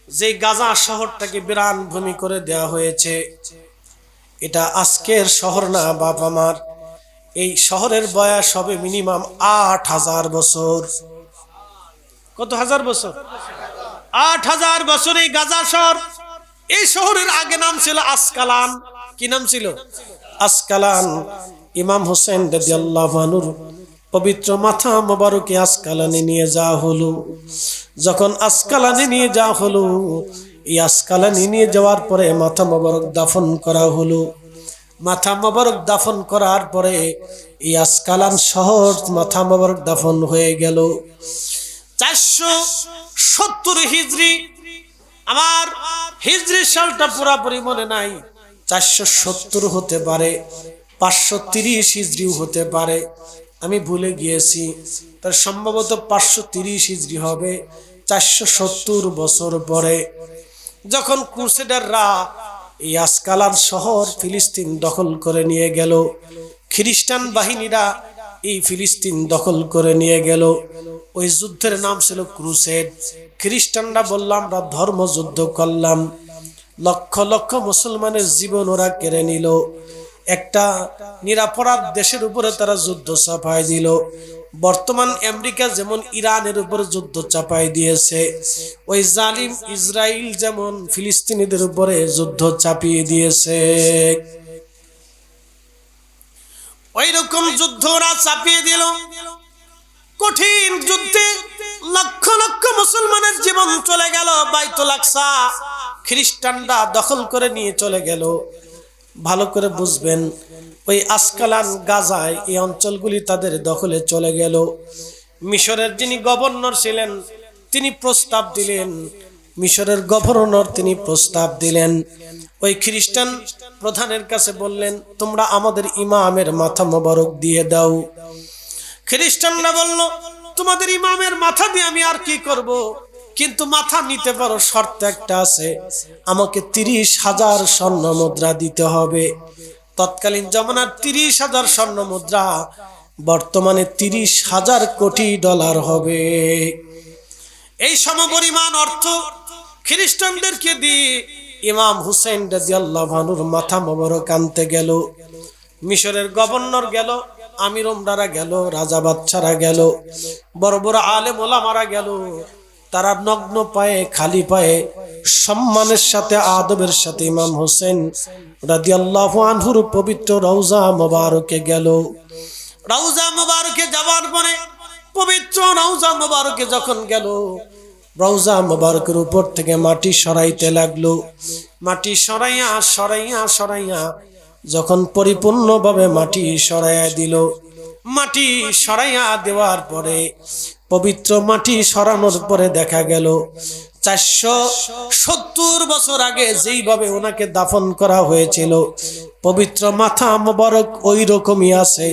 S1: যে গাজা শহরটাকে বিরান ভূমি করে দেওয়া হয়েছে। এটা আজকের শহর না বাপ আমার, এই শহরের বয়স হবে মিনিমাম 8000 বছর। কত হাজার বছর? 8000 বছর এই গাজা শহর। এই শহরের আগে নাম ছিল আসকালান। কি নাম ছিল? আসকালান। ইমাম হুসেন রাদিয়াল্লাহু আনহুর পবিত্র মাথা মোবারকে আসকালানে নিয়ে যাওয়া হলো। যখন আসকালানে নিয়ে যাওয়া হলো, এই আসকালানে নিয়ে যাওয়ার পরে মাথা মোবারক দাফন করা হলো। মাথা মোবারক দাফন করার পরে এই আসকালান শহর মাথা মোবারক দাফন হয়ে গেল 470 হিজরি। আমার হিজরি সালটা পুরাপুরি মনে নাই, 470 হতে পারে, 530 হিজরিও হতে পারে, আমি ভুলে গিয়েছি। তার সম্ভবত 530 হিজরি হবে। 470 বছর পরে যখন ক্রুসেডাররা এই আসকালান শহর ফিলিস্তিন দখল করে নিয়ে গেল, খ্রিস্টান বাহিনীরা এই ফিলিস্তিন দখল করে নিয়ে গেল, ওই যুদ্ধের নাম ছিল ক্রুসেড। খ্রিস্টানরা বলল আমরা ধর্মযুদ্ধ করলাম, লক্ষ লক্ষ মুসলমানের জীবন ওরা কেড়ে নিল, একটা নিরাপরাধ দেশের উপরে তারা যুদ্ধ চাপাই দিল। বর্তমান আমেরিকা যেমন ইরানের উপর যুদ্ধ চাপাই দিয়েছে, ওই জালিম ইসরায়েল যেমন ফিলিস্তিনিদের উপরে যুদ্ধ চাপিয়ে দিয়েছে, ওই রকম যুদ্ধ ওরা চাপিয়ে দিল। কঠিন যুদ্ধে লক্ষ লক্ষ মুসলমানের জীবন চলে গেল। বাইতুল আকসা খ্রিস্টানরা দখল করে নিয়ে চলে গেল। ভালো করে বুঝবেন, ওই আসকালান গাজায় এই অঞ্চলগুলি তাদের দখলে চলে গেল। মিশরের যিনি গভর্নর ছিলেন তিনি প্রস্তাব দিলেন, মিশরের গভর্নর তিনি প্রস্তাব দিলেন, ওই খ্রিস্টান প্রধানের কাছে বললেন তোমরা আমাদের ইমামের মাথা মোবারক দিয়ে দাও। খ্রিস্টানরা বলল তোমাদের ইমামের মাথা দিয়ে আমি আর কি করব, কিন্তু মাথা নিতে পারো, শর্ত একটা আছে, আমাকে 30,000 স্বর্ণ মুদ্রা দিতে হবে। তৎকালীন জমানার 30,000 স্বর্ণ মুদ্রা বর্তমানে 30,000 কোটি ডলার হবে। এই সমপরিমাণ অর্থ খ্রিস্টানদেরকে দিয়ে ইমাম হুসেন রাদিয়াল্লাহু আনহুর মাথা মোবারক আনতে গেল। মিশরের গভর্নর গেল, আমির ওমরারা গেল, রাজা বাদশারা গেল, বড় বড় আলেম ওলামারা গেল। তারা নগ্ন পায়ে, খালি পায়ে, সম্মানের সাথে, আদবের সাথে ইমাম হোসেন রাদিয়াল্লাহু আনহুর পবিত্র রওজা মোবারকে গেল। রওজা মোবারকে যাওয়ার পরে পবিত্র রওজা মোবারকে যখন গেল, রওজা মোবারকের উপর থেকে মাটি সরাইতে লাগলো। মাটি সরাইয়া সরাইয়া সরাইয়া যখন পরিপূর্ণভাবে মাটি সরাইয়া দিল, মাটি সরাইয়া দেওয়ার পরে পবিত্র মাটি সরানোর পরে দেখা গেল 470 বছর আগে যেইভাবে ওনাকে দাফন করা হয়েছিল, পবিত্র মাথা মোবারক ওই রকমই আছে।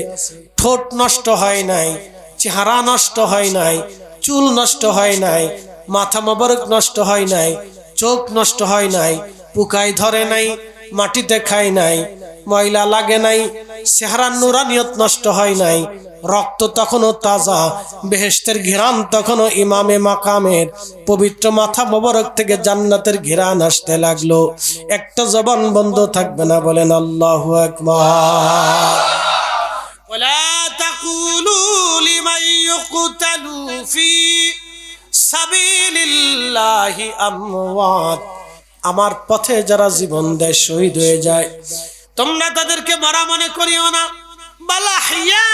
S1: ঠোঁট নষ্ট হয় নাই, চেহারা নষ্ট হয় নাই, চুল নষ্ট হয় নাই, মাথা মোবারক নষ্ট হয় নাই, চোখ নষ্ট হয় নাই, পোকায় ধরে নাই, মাটিতে খায় নাই, ময়লা লাগে নাই, চেহারার নুরানিয়ত নষ্ট হয় নাই, রক্ত তখনও তাজা, বেহেশতের ঘিরান তখনও ইমামে মাকামের পবিত্র মাথা মোবারক থেকে জান্নাতের ঘিরান আসতে লাগলো। একটা জবান বন্ধ থাকবে না, বলেন আল্লাহু আকবার। ওয়ালা তাকুলু লিমান ইউকতালু ফি সাবিলিল্লাহি আমওয়াত, আমার পথে যারা জীবন দেয়, শহীদ হয়ে যায়, তোমরা তাদেরকে মারা মনে করিও না। বালাহিয়া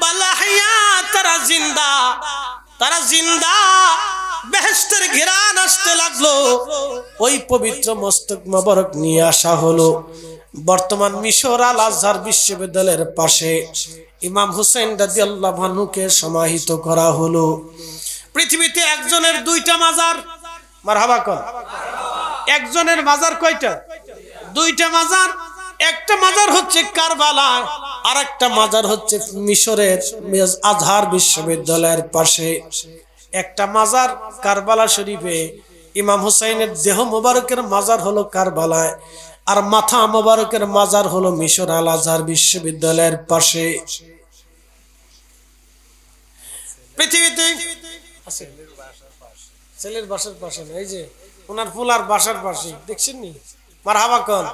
S1: বালাহিয়া, তারা জিন্দা, তারা জিন্দা। বেহেশতের ঘিরান আসতে লাগলো। ওই পবিত্র মস্তক মোবারক নিয়ে আসা হলো। বর্তমান মিশর আল আজহার বিশ্ববিদ্যালয়ের পাশে ইমাম হুসেন রাদিয়াল্লাহু আনহুকে সমাহিত করা হলো। পৃথিবীতে একজনের 2টা মাজার, মারহাবা কর। একজনের মাজার কয়টা? 2টা মাজার। একটা মাজার হচ্ছে কারবালায়, আর একটা মাজার হচ্ছে মিশরের আজহার বিশ্ববিদ্যালয়ের পাশে। একটা মাজার কারবালা শরীফে, ইমাম হুসাইনের দেহ মোবারকের মাজার হলো কারবালায়, আর মাথা মোবারকের মাজার হলো মিশর আল আজহার বিশ্ববিদ্যালয়ের পাশে। পৃথিবীতে ছেলের বাসার পাশে, এই যে ওনার ফুলার বাসার পাশে, দেখছেন নি? মারহাবা কোন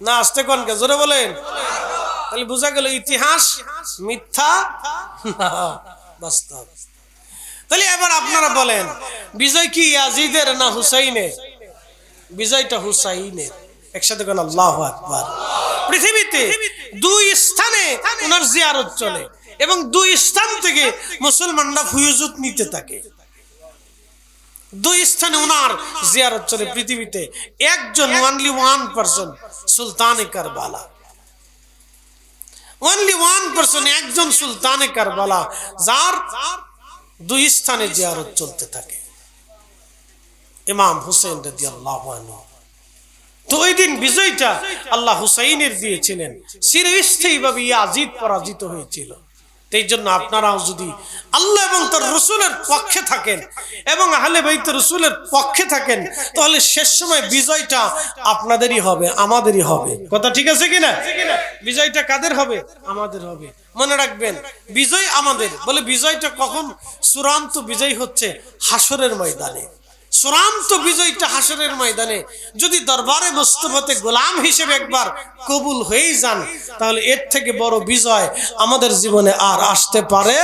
S1: না, আসতে কোন কে, জোরে বলেন। তাহলে বোঝা গেল ইতিহাস মিথ্যা না, বাস্তব। তাহলে এবার আপনারা বলেন, বিজয় কি ইয়াজিদের না হুসাইনের? বিজয়টা হুসাইনের। একসাথে কোন আল্লাহু আকবার। পৃথিবীতে 2 স্থানে ওনার জিয়ারত চলে এবং 2 স্থান থেকে মুসলমানরা ফুয়ুজুত নিতে থাকে। দুই স্থানে ওনার জিয়ারত চলে পৃথিবীতে। একজন অনলি ওয়ান পারসন, সুলতানে কারবালা। অনলি ওয়ান পারসন, একজন সুলতানে কারবালা, যার দুই স্থানে জিয়ারত চলতে থাকে, ইমাম হুসেন রাদিয়াল্লাহু আনহু। তো ওই দিন বিজয়টা আল্লাহ হুসাইনের দিয়েছিলেন। চিরস্থায়ীভাবে ইয়াজিদ পরাজিত হয়েছিল। এই জন্য আপনারাও যদি আল্লাহ এবং তার রসুলের পক্ষে থাকেন এবং আহলে বাইত রসুলের পক্ষে থাকেন, তাহলে শেষ সময় বিজয়টা আপনাদেরই হবে, আমাদেরই হবে। কথা ঠিক আছে কিনা? বিজয়টা কাদের হবে? আমাদের হবে। মনে রাখবেন, বিজয় আমাদের। বলে বিজয়টা কখন? চূড়ান্ত বিজয় হচ্ছে হাসরের ময়দানে। চূড়ান্ত বিজয়টা হাসরের ময়দানে। যদি দরবারে মুস্তাফাতে গোলাম হিসেবে একবার কবুল হয়ে যান, তাহলে এর থেকে বড় বিজয় আমাদের জীবনে আর আসতে পারে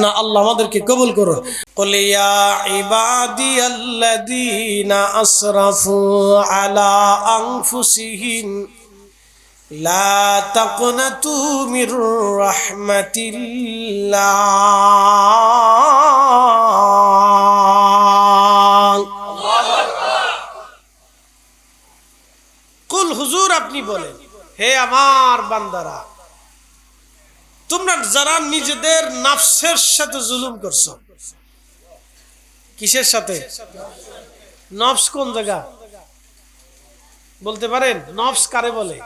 S1: না। আল্লাহ আমাদেরকে কবুল করুন। قل يا عبادي الذين أسرفوا على أنفسهم لا تقنطوا من رحمة الله। কুল হুজুর, আপনি বলেন, হে আমার বান্দারা, তোমরা যারা নিজেদের নফসের সাথে জুলুম করছো। কিসের সাথে? নফস কোন জায়গা বলতে পারেন? নফস কারে বলে?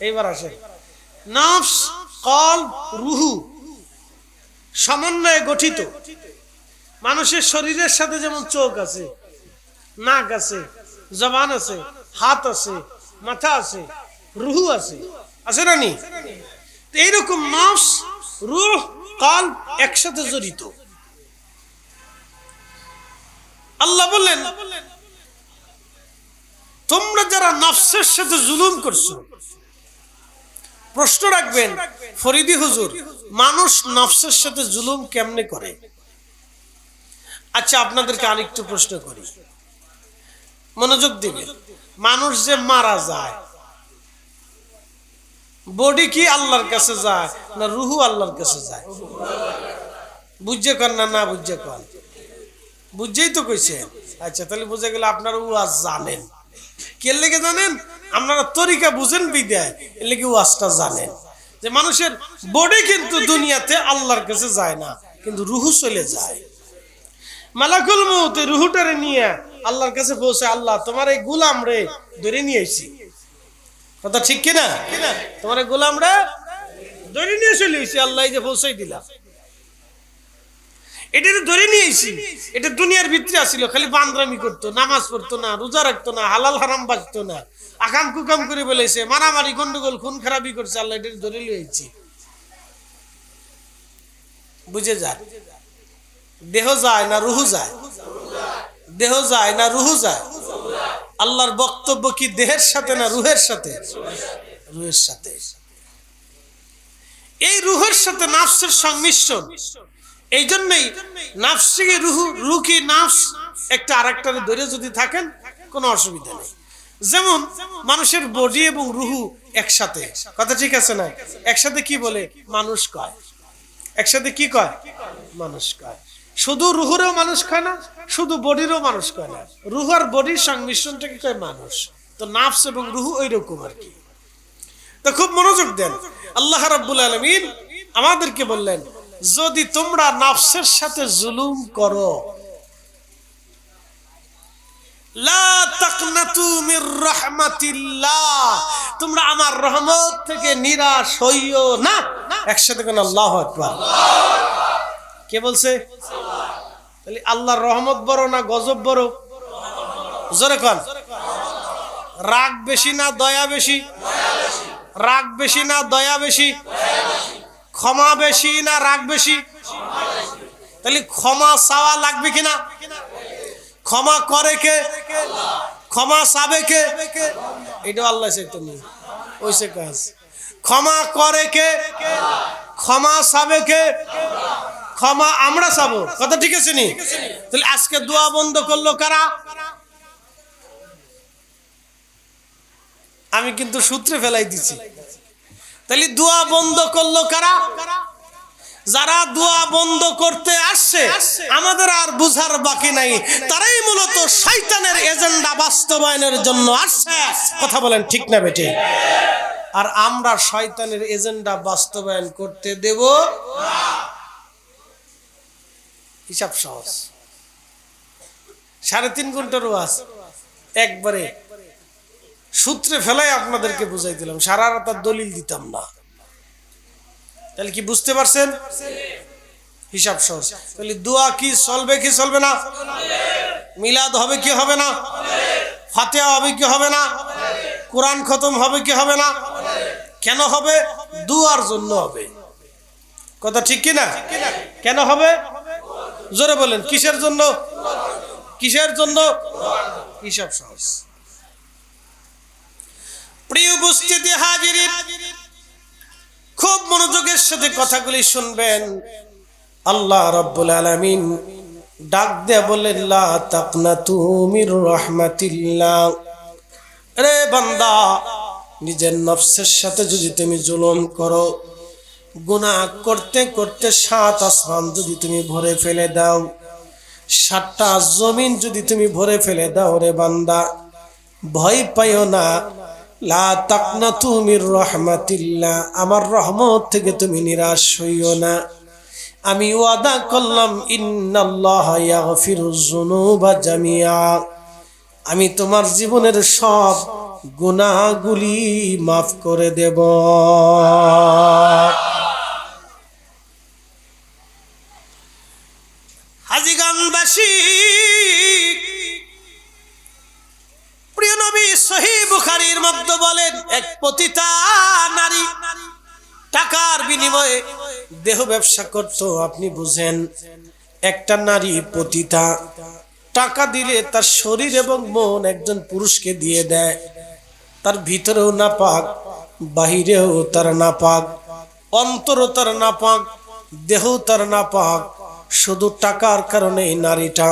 S1: এইবার আসে। নফস কলব রুহু সমন্বয়ে গঠিত। মানুষের শরীরের সাথে যেমন চোখ আছে, নাক আছে, জবান আছে, হাত আছে, মাথা আছে, রুহু আছে, আছে না নি? এইরকম নফস, রূহ, কলব একসাথে জড়িত। আল্লাহ বললেন, তোমরা যারা নফসের সাথে জুলুম করছো। প্রশ্ন রাখবেন, ফরিদি হুজুর, মানুষ নফসের সাথে জুলুম কেমনে করে? আচ্ছা, আপনাদেরকে আরেকটু প্রশ্ন করি, মনোযোগ দিবেন। মানুষ যে মারা যায়, বডি কি আল্লাহর কাছে যায় না রুহু আল্লাহর কাছে যায়? বুঝছে কন না? না বুঝছে কন? বুঝছেই তো কইছে। আচ্ছা, তাহলে বুঝে গেলে আপনারা ওয়াজ জানেন। কে লেগে জানেন? আপনারা তরিকা বুঝেন বিদায় এর লেগে ওয়াজটা জানেন যে মানুষের বডি কিন্তু দুনিয়াতে আল্লাহর কাছে যায় না, কিন্তু রুহু চলে যায়। মালাকুল মউত রুহুটারে নিয়ে আল্লাহর কাছে পৌঁছে, আল্লাহ তোমার এই গোলাম রে ধরে নিয়ে আইছি। কথা ঠিক কিনা? তোমার এই গোলাম রে ধরে নিয়ে চলে আইছি, আল্লাহ এই যে পৌঁছাই দিলাম। এটা ধরে নিয়ে আইছি। এটা দুনিয়ার ভিতরে আসিল, খালি বান্দরামি করতো, নামাজ পড়তো না, রোজা রাখতো না, হালাল হারাম বাঁচতো না, আকাম কুকাম করে বলেছে, মারামারি গন্ডগোল খুন খারাপি করছে। আল্লাহ এটা ধরে নিয়ে আইছি। বুঝে যায়? দেহ যায় না রুহু যায়? দেহ যায় না রুহু যায়? আল্লাহর বক্তব্য কি দেহের সাথে না রুহের সাথে? রুহের সাথে। এই রুহের সাথে নাফসের সংমিশ্রণ। এই জন্যই নাফসি রুহু, রুকি নাফস একটা আরেকটার ধরে যদি থাকেন কোনো অসুবিধা নেই। যেমন মানুষের বডি এবং রুহু একসাথে। কথা ঠিক আছে না? একসাথে কি বলে? মানুষ কয়। একসাথে কি কয়? মানুষ কয়। শুধু রুহুরেও মানুষ কয় না, শুধু বডিরও মানুষ কয় না, রুহ আর বডির সংমিশ্রণটাকে কয় মানুষ। তো নাফস এবং রুহু ওই রকম আর কি। তো খুব মনোযোগ দেন। আল্লাহ রাব্বুল আলামিন আমাদেরকে বললেন, যদি তোমরা নাফসের সাথে জুলুম করো, লা তাকনাতু মির রাহমাতিল্লাহ, তোমরা আমার রহমত থেকে নিরাশ হইও না। একসাথে কোন আল্লাহু আকবার। কে বলছে? তাহলে আল্লাহর রহমত বড় না গজব বড়? জোরে কোন। রাগ বেশি না দয়া বেশি? রাগ বেশি না দয়া বেশি? ক্ষমা বেশি না রাগ বেশি? তাহলে ক্ষমা চাওয়া লাগবে কিনা? ক্ষমা করে কে? ক্ষমা চাবে কে? এটা আল্লাহ ওইসে কাজ। ক্ষমা করে কে? ক্ষমা চাবে কে? ক্ষমা আমরা চাবো। কথা ঠিক আছে নি? তাহলে আজকে দোয়া বন্ধ করলো কারা? আমি কিন্তু সূত্রে ফেলাই দিছি। তাহলে দোয়া বন্ধ করলো কারা? যারা দোয়া বন্ধ করতে আসছে আমাদের আর বুঝার বাকি নাই, তারাই মূলত শয়তানের এজেন্ডা বাস্তবায়নের জন্য আসছে। কথা বলেন ঠিক না বেটে? আর আমরা শয়তানের এজেন্ডা বাস্তবায়ন করতে দেব না। হিসাব সহজ। 3.5 ঘন্টার ওয়াজ একবারে সূত্রে ফেলাই আপনাদেরকে বুঝাই দিলাম, সারা রাত আর দলিল দিতাম না। তাহলে কি বুঝতে পারছেন? হিসাব সহজ। তাহলে দোয়া কি চলবে কি চলবে না? মিলাদ হবে কি হবে না? ফাতিহা হবে কি হবে না? কোরআন খতম হবে কি হবে না? কেন হবে? দুয়ার জন্য হবে। কথা ঠিক কি না? কেন হবে? জোরে বলেন। কিসের জন্য? কিসের জন্য? হিসাব সহজ। প্রিয় উপস্থিতি হাজিরিন, খুব মনোযোগের সাথে কথাগুলি শুনবেন। আল্লাহ রাব্বুল আলামিন ডাক দিয়ে বলেন, লা তাকনাতু মির রাহমাতিল্লাহ। রে বান্দা, নিজের নফসের সাথে যদি তুমি জুলুম করো, গুনাহ করতে করতে 7 আসমান যদি তুমি ভরে ফেলে দাও, 7টা জমিন যদি তুমি ভরে ফেলে দাও, রে বান্দা ভয় পাইও না। লা তাকনাতু মির রাহমাতিল্লাহ, আমার রহমত থেকে তুমি নিরাশ হইও না। আমি ওয়াদা করলাম, ইন্নাল্লাহা ইয়াগফিরুয যুনুবা জামিআ, আমি তোমার জীবনের সব গুনাহগুলি মাফ করে দেব। হাজীগঞ্জবাসী, প্রিয় নবী সহিহ বুখারীর মধ্যে বলেন, এক পতিতা নারী টাকার বিনিময়ে দেহ ব্যবসা করত। আপনি বুঝেন, একটা নারী পতিতা টাকা দিলে তার শরীর এবং মন একজন পুরুষকে দিয়ে দেয়। তার ভিতরেও নাপাক, বাহিরেও তার নাপাক, অন্তরও তার নাপাক, দেহও তার নাপাক। শুধু টাকার কারণে এই নারীটা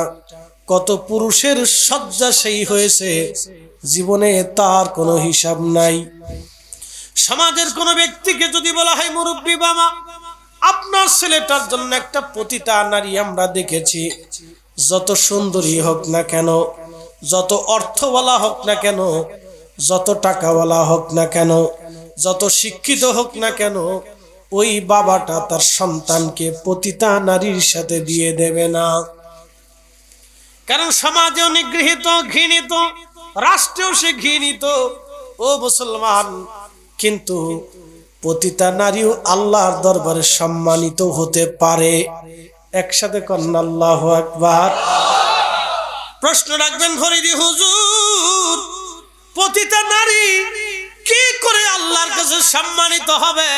S1: কত পুরুষের শয্যাশায়ী হয়েছে, জীবনে তার কোনো হিসাব নাই। সমাজের কোন ব্যক্তিকে যদি বলা হয়, মুরব্বী বাবা, আপনার ছেলেটার জন্য একটা পতিতা নারী আমরা দেখেছি, যত সুন্দরী হোক না কেন, যত অর্থওয়ালা হোক না কেন, যত টাকাওয়ালা হোক না কেন, যত শিক্ষিত হোক না কেন, ওই বাবাটা তার সন্তানকে পতিতা নারীর সাথে দিয়ে দেবে না। কারণ সমাজে নিগৃহীত, ঘৃণিত, রাষ্ট্রেও সে ঘৃণিত। ও মুসলমান, কিন্তু পতিতা নারীও আল্লাহর দরবারে সম্মানিত হতে পারে। একসাথে কন্যা আল্লাহু আকবার। প্রশ্ন রাখবেন ফরিদি হুজুর, পতিতা নারী কি করে আল্লাহর কাছে সম্মানিত হবে?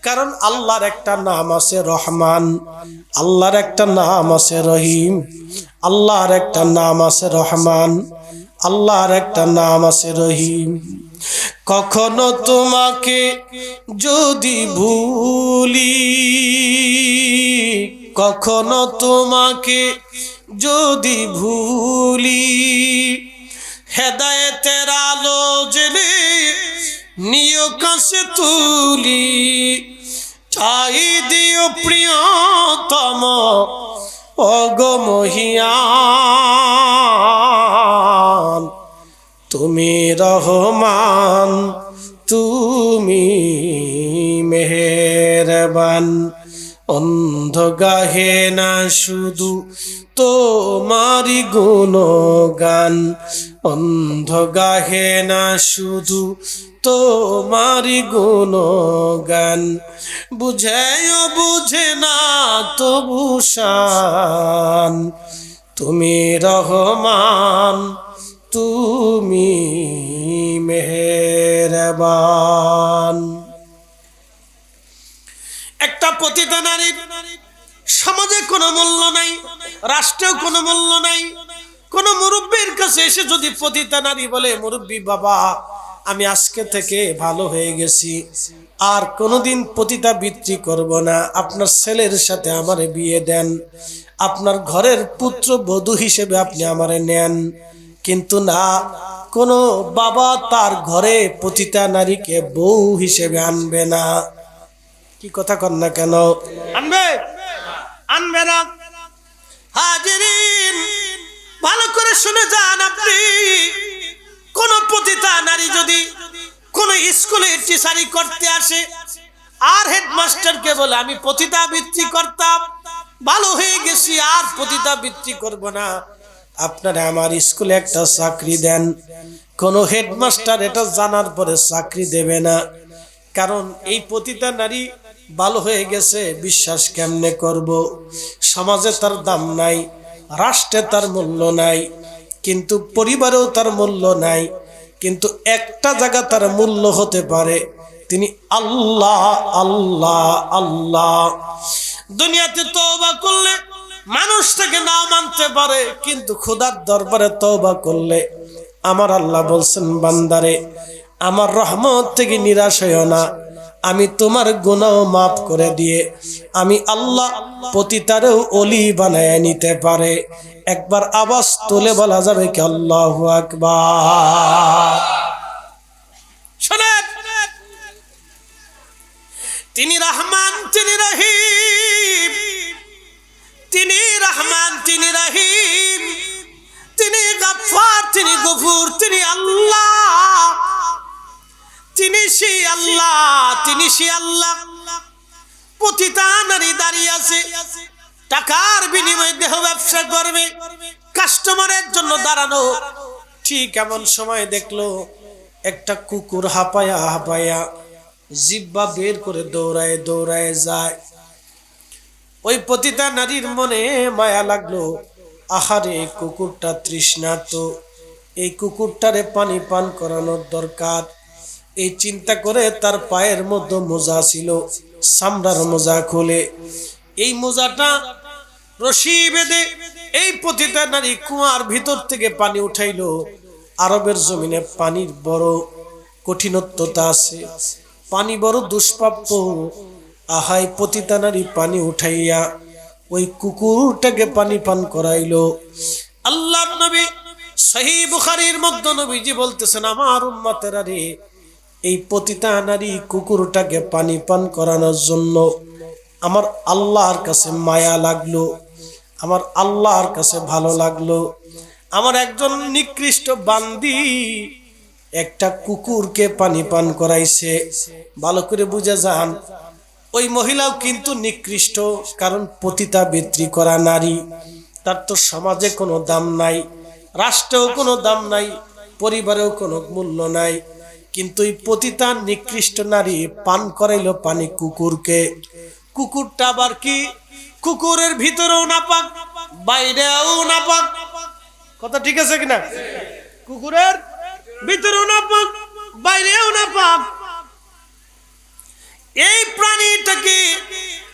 S1: কারণ আল্লাহর একটা নাম আছে রহমান, আল্লাহর একটা নাম আছে রহিম, আল্লাহর একটা নাম আছে রহমান, আল্লাহর একটা নাম আছে রহিম। কখনো তোমাকে যদি ভুলি, কখনো তোমাকে যদি ভুলি, হেদায়েতের আলো জেলে নিয় কাছে তুলি, চাই দিও প্রিয়তম ওগো মহিয়ান, তুমি রহমান, তুমি মেহেরবান। অন্ধ গাহে না শুধু তোমারি গুণগান, অন্ধ গাহে না শুধু তোমারি গুণগান, বুঝেও বুঝে না তবু শান, তুমি রহমান, তুমি মেহেরবান। একটা পতিতা নারীর সমাজে কোনো মূল্য নাই, রাষ্ট্রেও কোনো মূল্য নাই। কোন মুরব্বীর কাছে এসে যদি পতিতা নারী বলে, মুরব্বী বাবা, আমি আজকে থেকে ভালো হয়ে গেছি, আর কোনোদিন পতিতা বৃত্তি করব না, আপনার ছেলের সাথে আমারে বিয়ে দেন, আপনার ঘরের পুত্র বধূ হিসেবে আপনি আমারে নেন। কিন্তু না, কোনো বাবা তার ঘরে পতিতা নারীকে বউ হিসেবে আনবে না। কি কথা কন না কেন? আনবে আনবে না? হাজিরিন, ভালো করে শুনে যান। আপনি কোন পতিতা নারী যদি কোন স্কুলে টিচারি করতে আসে আর হেডমাস্টারকে বলে আমি পতিতা বৃত্তি করতাম, ভালো হয়ে গেছি, আর পতিতা বৃত্তি করব না, আপনারা আমার স্কুলে একটা চাকরি দেন, কোন হেডমাস্টার এটা জানার পরে চাকরি দেবে না। কারণ এই পতিতা নারী ভালো হয়ে গেছে, বিশ্বাস কেমনে করব? সমাজে তার দাম নাই, রাষ্ট্রে তার মূল্য নাই, কিন্তু পরিবারেও তার মূল্য নাই, কিন্তু একটা জায়গা তার মূল্য হতে পারে, তিনি আল্লাহ আল্লাহ আল্লাহ। দুনিয়াতে তওবা করলে মানুষ তাকে না মানতে পারে, কিন্তু খোদার দরবারে তওবা করলে আমার আল্লাহ বলছেন, বান্দারে আমার রহমত থেকে নিরাশ হইও না, আমি তোমার গুনাহ মাফ করে দিয়ে আমি আল্লাহ পতিতারেও ওলি বানায় নিতে পারে। একবার আওয়াজ তুলে বলা যাবে কি আল্লাহু আকবার? শুনেন, তিনি রহমান, তিনি রহিম, তিনি রহমান, তিনি রহিম, তিনি গফফার, তিনি গফুর, তিনি আল্লাহ, তিনি সেই আল্লাহ, তিনি সেই আল্লাহ। পতিতা নারী দাঁড়িয়ে আছে, টাকার বিনিময়ে দেহ ব্যবসা করবে, কাস্টমারের জন্য দাঁড়ানো। ঠিক এমন সময় দেখলো একটা কুকুর হাঁপায়া হাঁপায়া জিহ্বা বের করে দৌড়ায় দৌড়ায় যায়। ওই পতিতা নারীর মনে মায়া লাগলো, আহারে কুকুরটা তৃষ্ণার্ত, এই কুকুরটারে পানি পান করানোর দরকার। এই চিন্তা করে তার পায়ের মধ্যে মোজা ছিল, চামড়ার মোজা খুলে এই মোজাটা রশি বেঁধে এই পতিতা নারী কুয়ার ভিতর থেকে পানি উঠাইলো। আরবের জমিনে পানির বড় কঠিনত্বতা আছে, পানি বড় দুষ্প্রাপ্য। আহাই পতিতা নারী পানি উঠাইয়া ওই কুকুরটাকে পানি পান করাইলো। আল্লাহর নবী সহিহ বুখারীর মধ্যে নবীজি বলতেছেন, আমার উম্মতেরা রে, এই পতিতা নারী কুকুরটাকে পানি পান করানোর জন্য আমার আল্লাহর কাছে মায়া লাগলো, আমার আল্লাহর কাছে ভালো লাগলো। আমার একজন নিকৃষ্ট বান্দি একটা কুকুরকে পানি পান করাইছে। ভালো করে বুঝে যান, ওই মহিলাও কিন্তু নিকৃষ্ট, কারণ পতিতা বৃত্তি করা নারী, তার তো সমাজে কোনো দাম নাই, রাষ্ট্রেও কোনো দাম নাই, পরিবারেও কোনো মূল্য নাই। কিন্তু এই পতিতা নিকৃষ্ট নারী পান করাইলো পানি কুকুরকে। কুকুরটা আবার কি, কুকুরের ভিতরেও নাপাক, বাইরেও নাপাক। কথা ঠিক আছে কিনা? কুকুরের ভিতরেও নাপাক, বাইরেও নাপাক। এই প্রাণীটাকে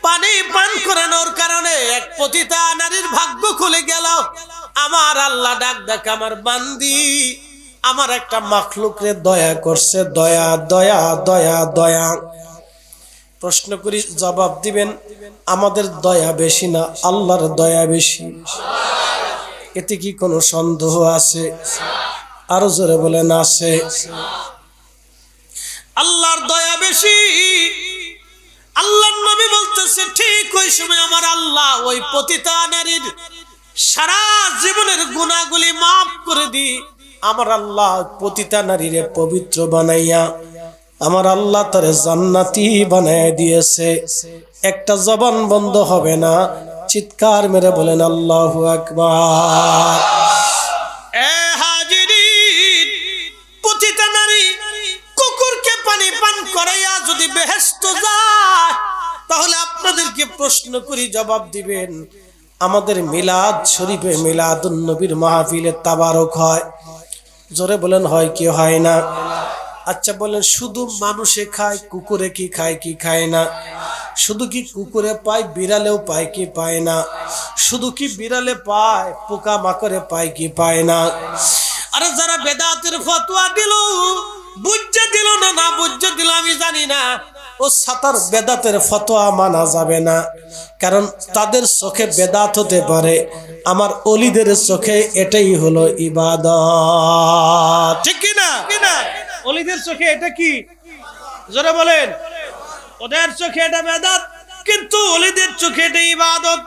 S1: পানি পান করানোর কারণে এক পতিতা নারীর ভাগ্য খুলে গেল। আমার আল্লাহ ডাক ডাক, আমার বান্দি আমার একটা মাখলুকরে দয়া করছে, দয়া দয়া দয়া দয়া। প্রশ্ন করি, জবাব দিবেন, আমাদের দয়া বেশি না আল্লাহর দয়া বেশি? এতে কি কোনো সন্দেহ আছে? আরো জোরে বলেন আছে। আল্লাহর দয়া বেশি। আল্লাহর নবী বলতেছে, ঠিক ওই সময় আমার আল্লাহ ওই পতিতা নারীর সারা জীবনের গুনাহগুলি মাফ করে দি। আমার আল্লাহ পতিতা নারীরে পবিত্র বানাইয়া আমার আল্লাহ তারে জান্নাতি বানায় দিয়েছে। একটা জবান বন্ধ হবে না, চিৎকার মেরে বলেন আল্লাহু আকবার। এ হাজিরিন, পতিতা নারী কুকুরকে পানি পান করাইয়া যদি বেহেশত যায়, তাহলে আপনাদেরকে প্রশ্ন করি, জবাব দিবেন। আমাদের মিলাদ শরীফে মিলাদুন নবীর মাহফিলে তাবারক হয়, জোরে বলেন হয় কি হয় না? আচ্ছা বলেন, শুধু মানুষে খায়, কুকুরে কি খায় কি খায় না? শুধু কি কুকুরে পায়, বিড়ালেও পায় কি পায় না? শুধু কি বিড়ালে পায়, পোকা মাকড়ে পায় কি পায় না? আরে যারা বেদাতের ফতোয়া দিল, বুঝতে দিল না, না বুঝতে দিল আমি জানি না, ও সাতার বেদাতের ফতোয়া মানা যাবে না, কারণ তাদের চোখে বেদাত হতে পারে, আমার ওলিদের চোখে এটাই হলো ইবাদত। ঠিক কি না? ওলিদের চোখে এটা কি? জোরে বলেন। ওদের চোখে এটা বেদাত, কিন্তু ওলিদের চোখে এটা ইবাদত।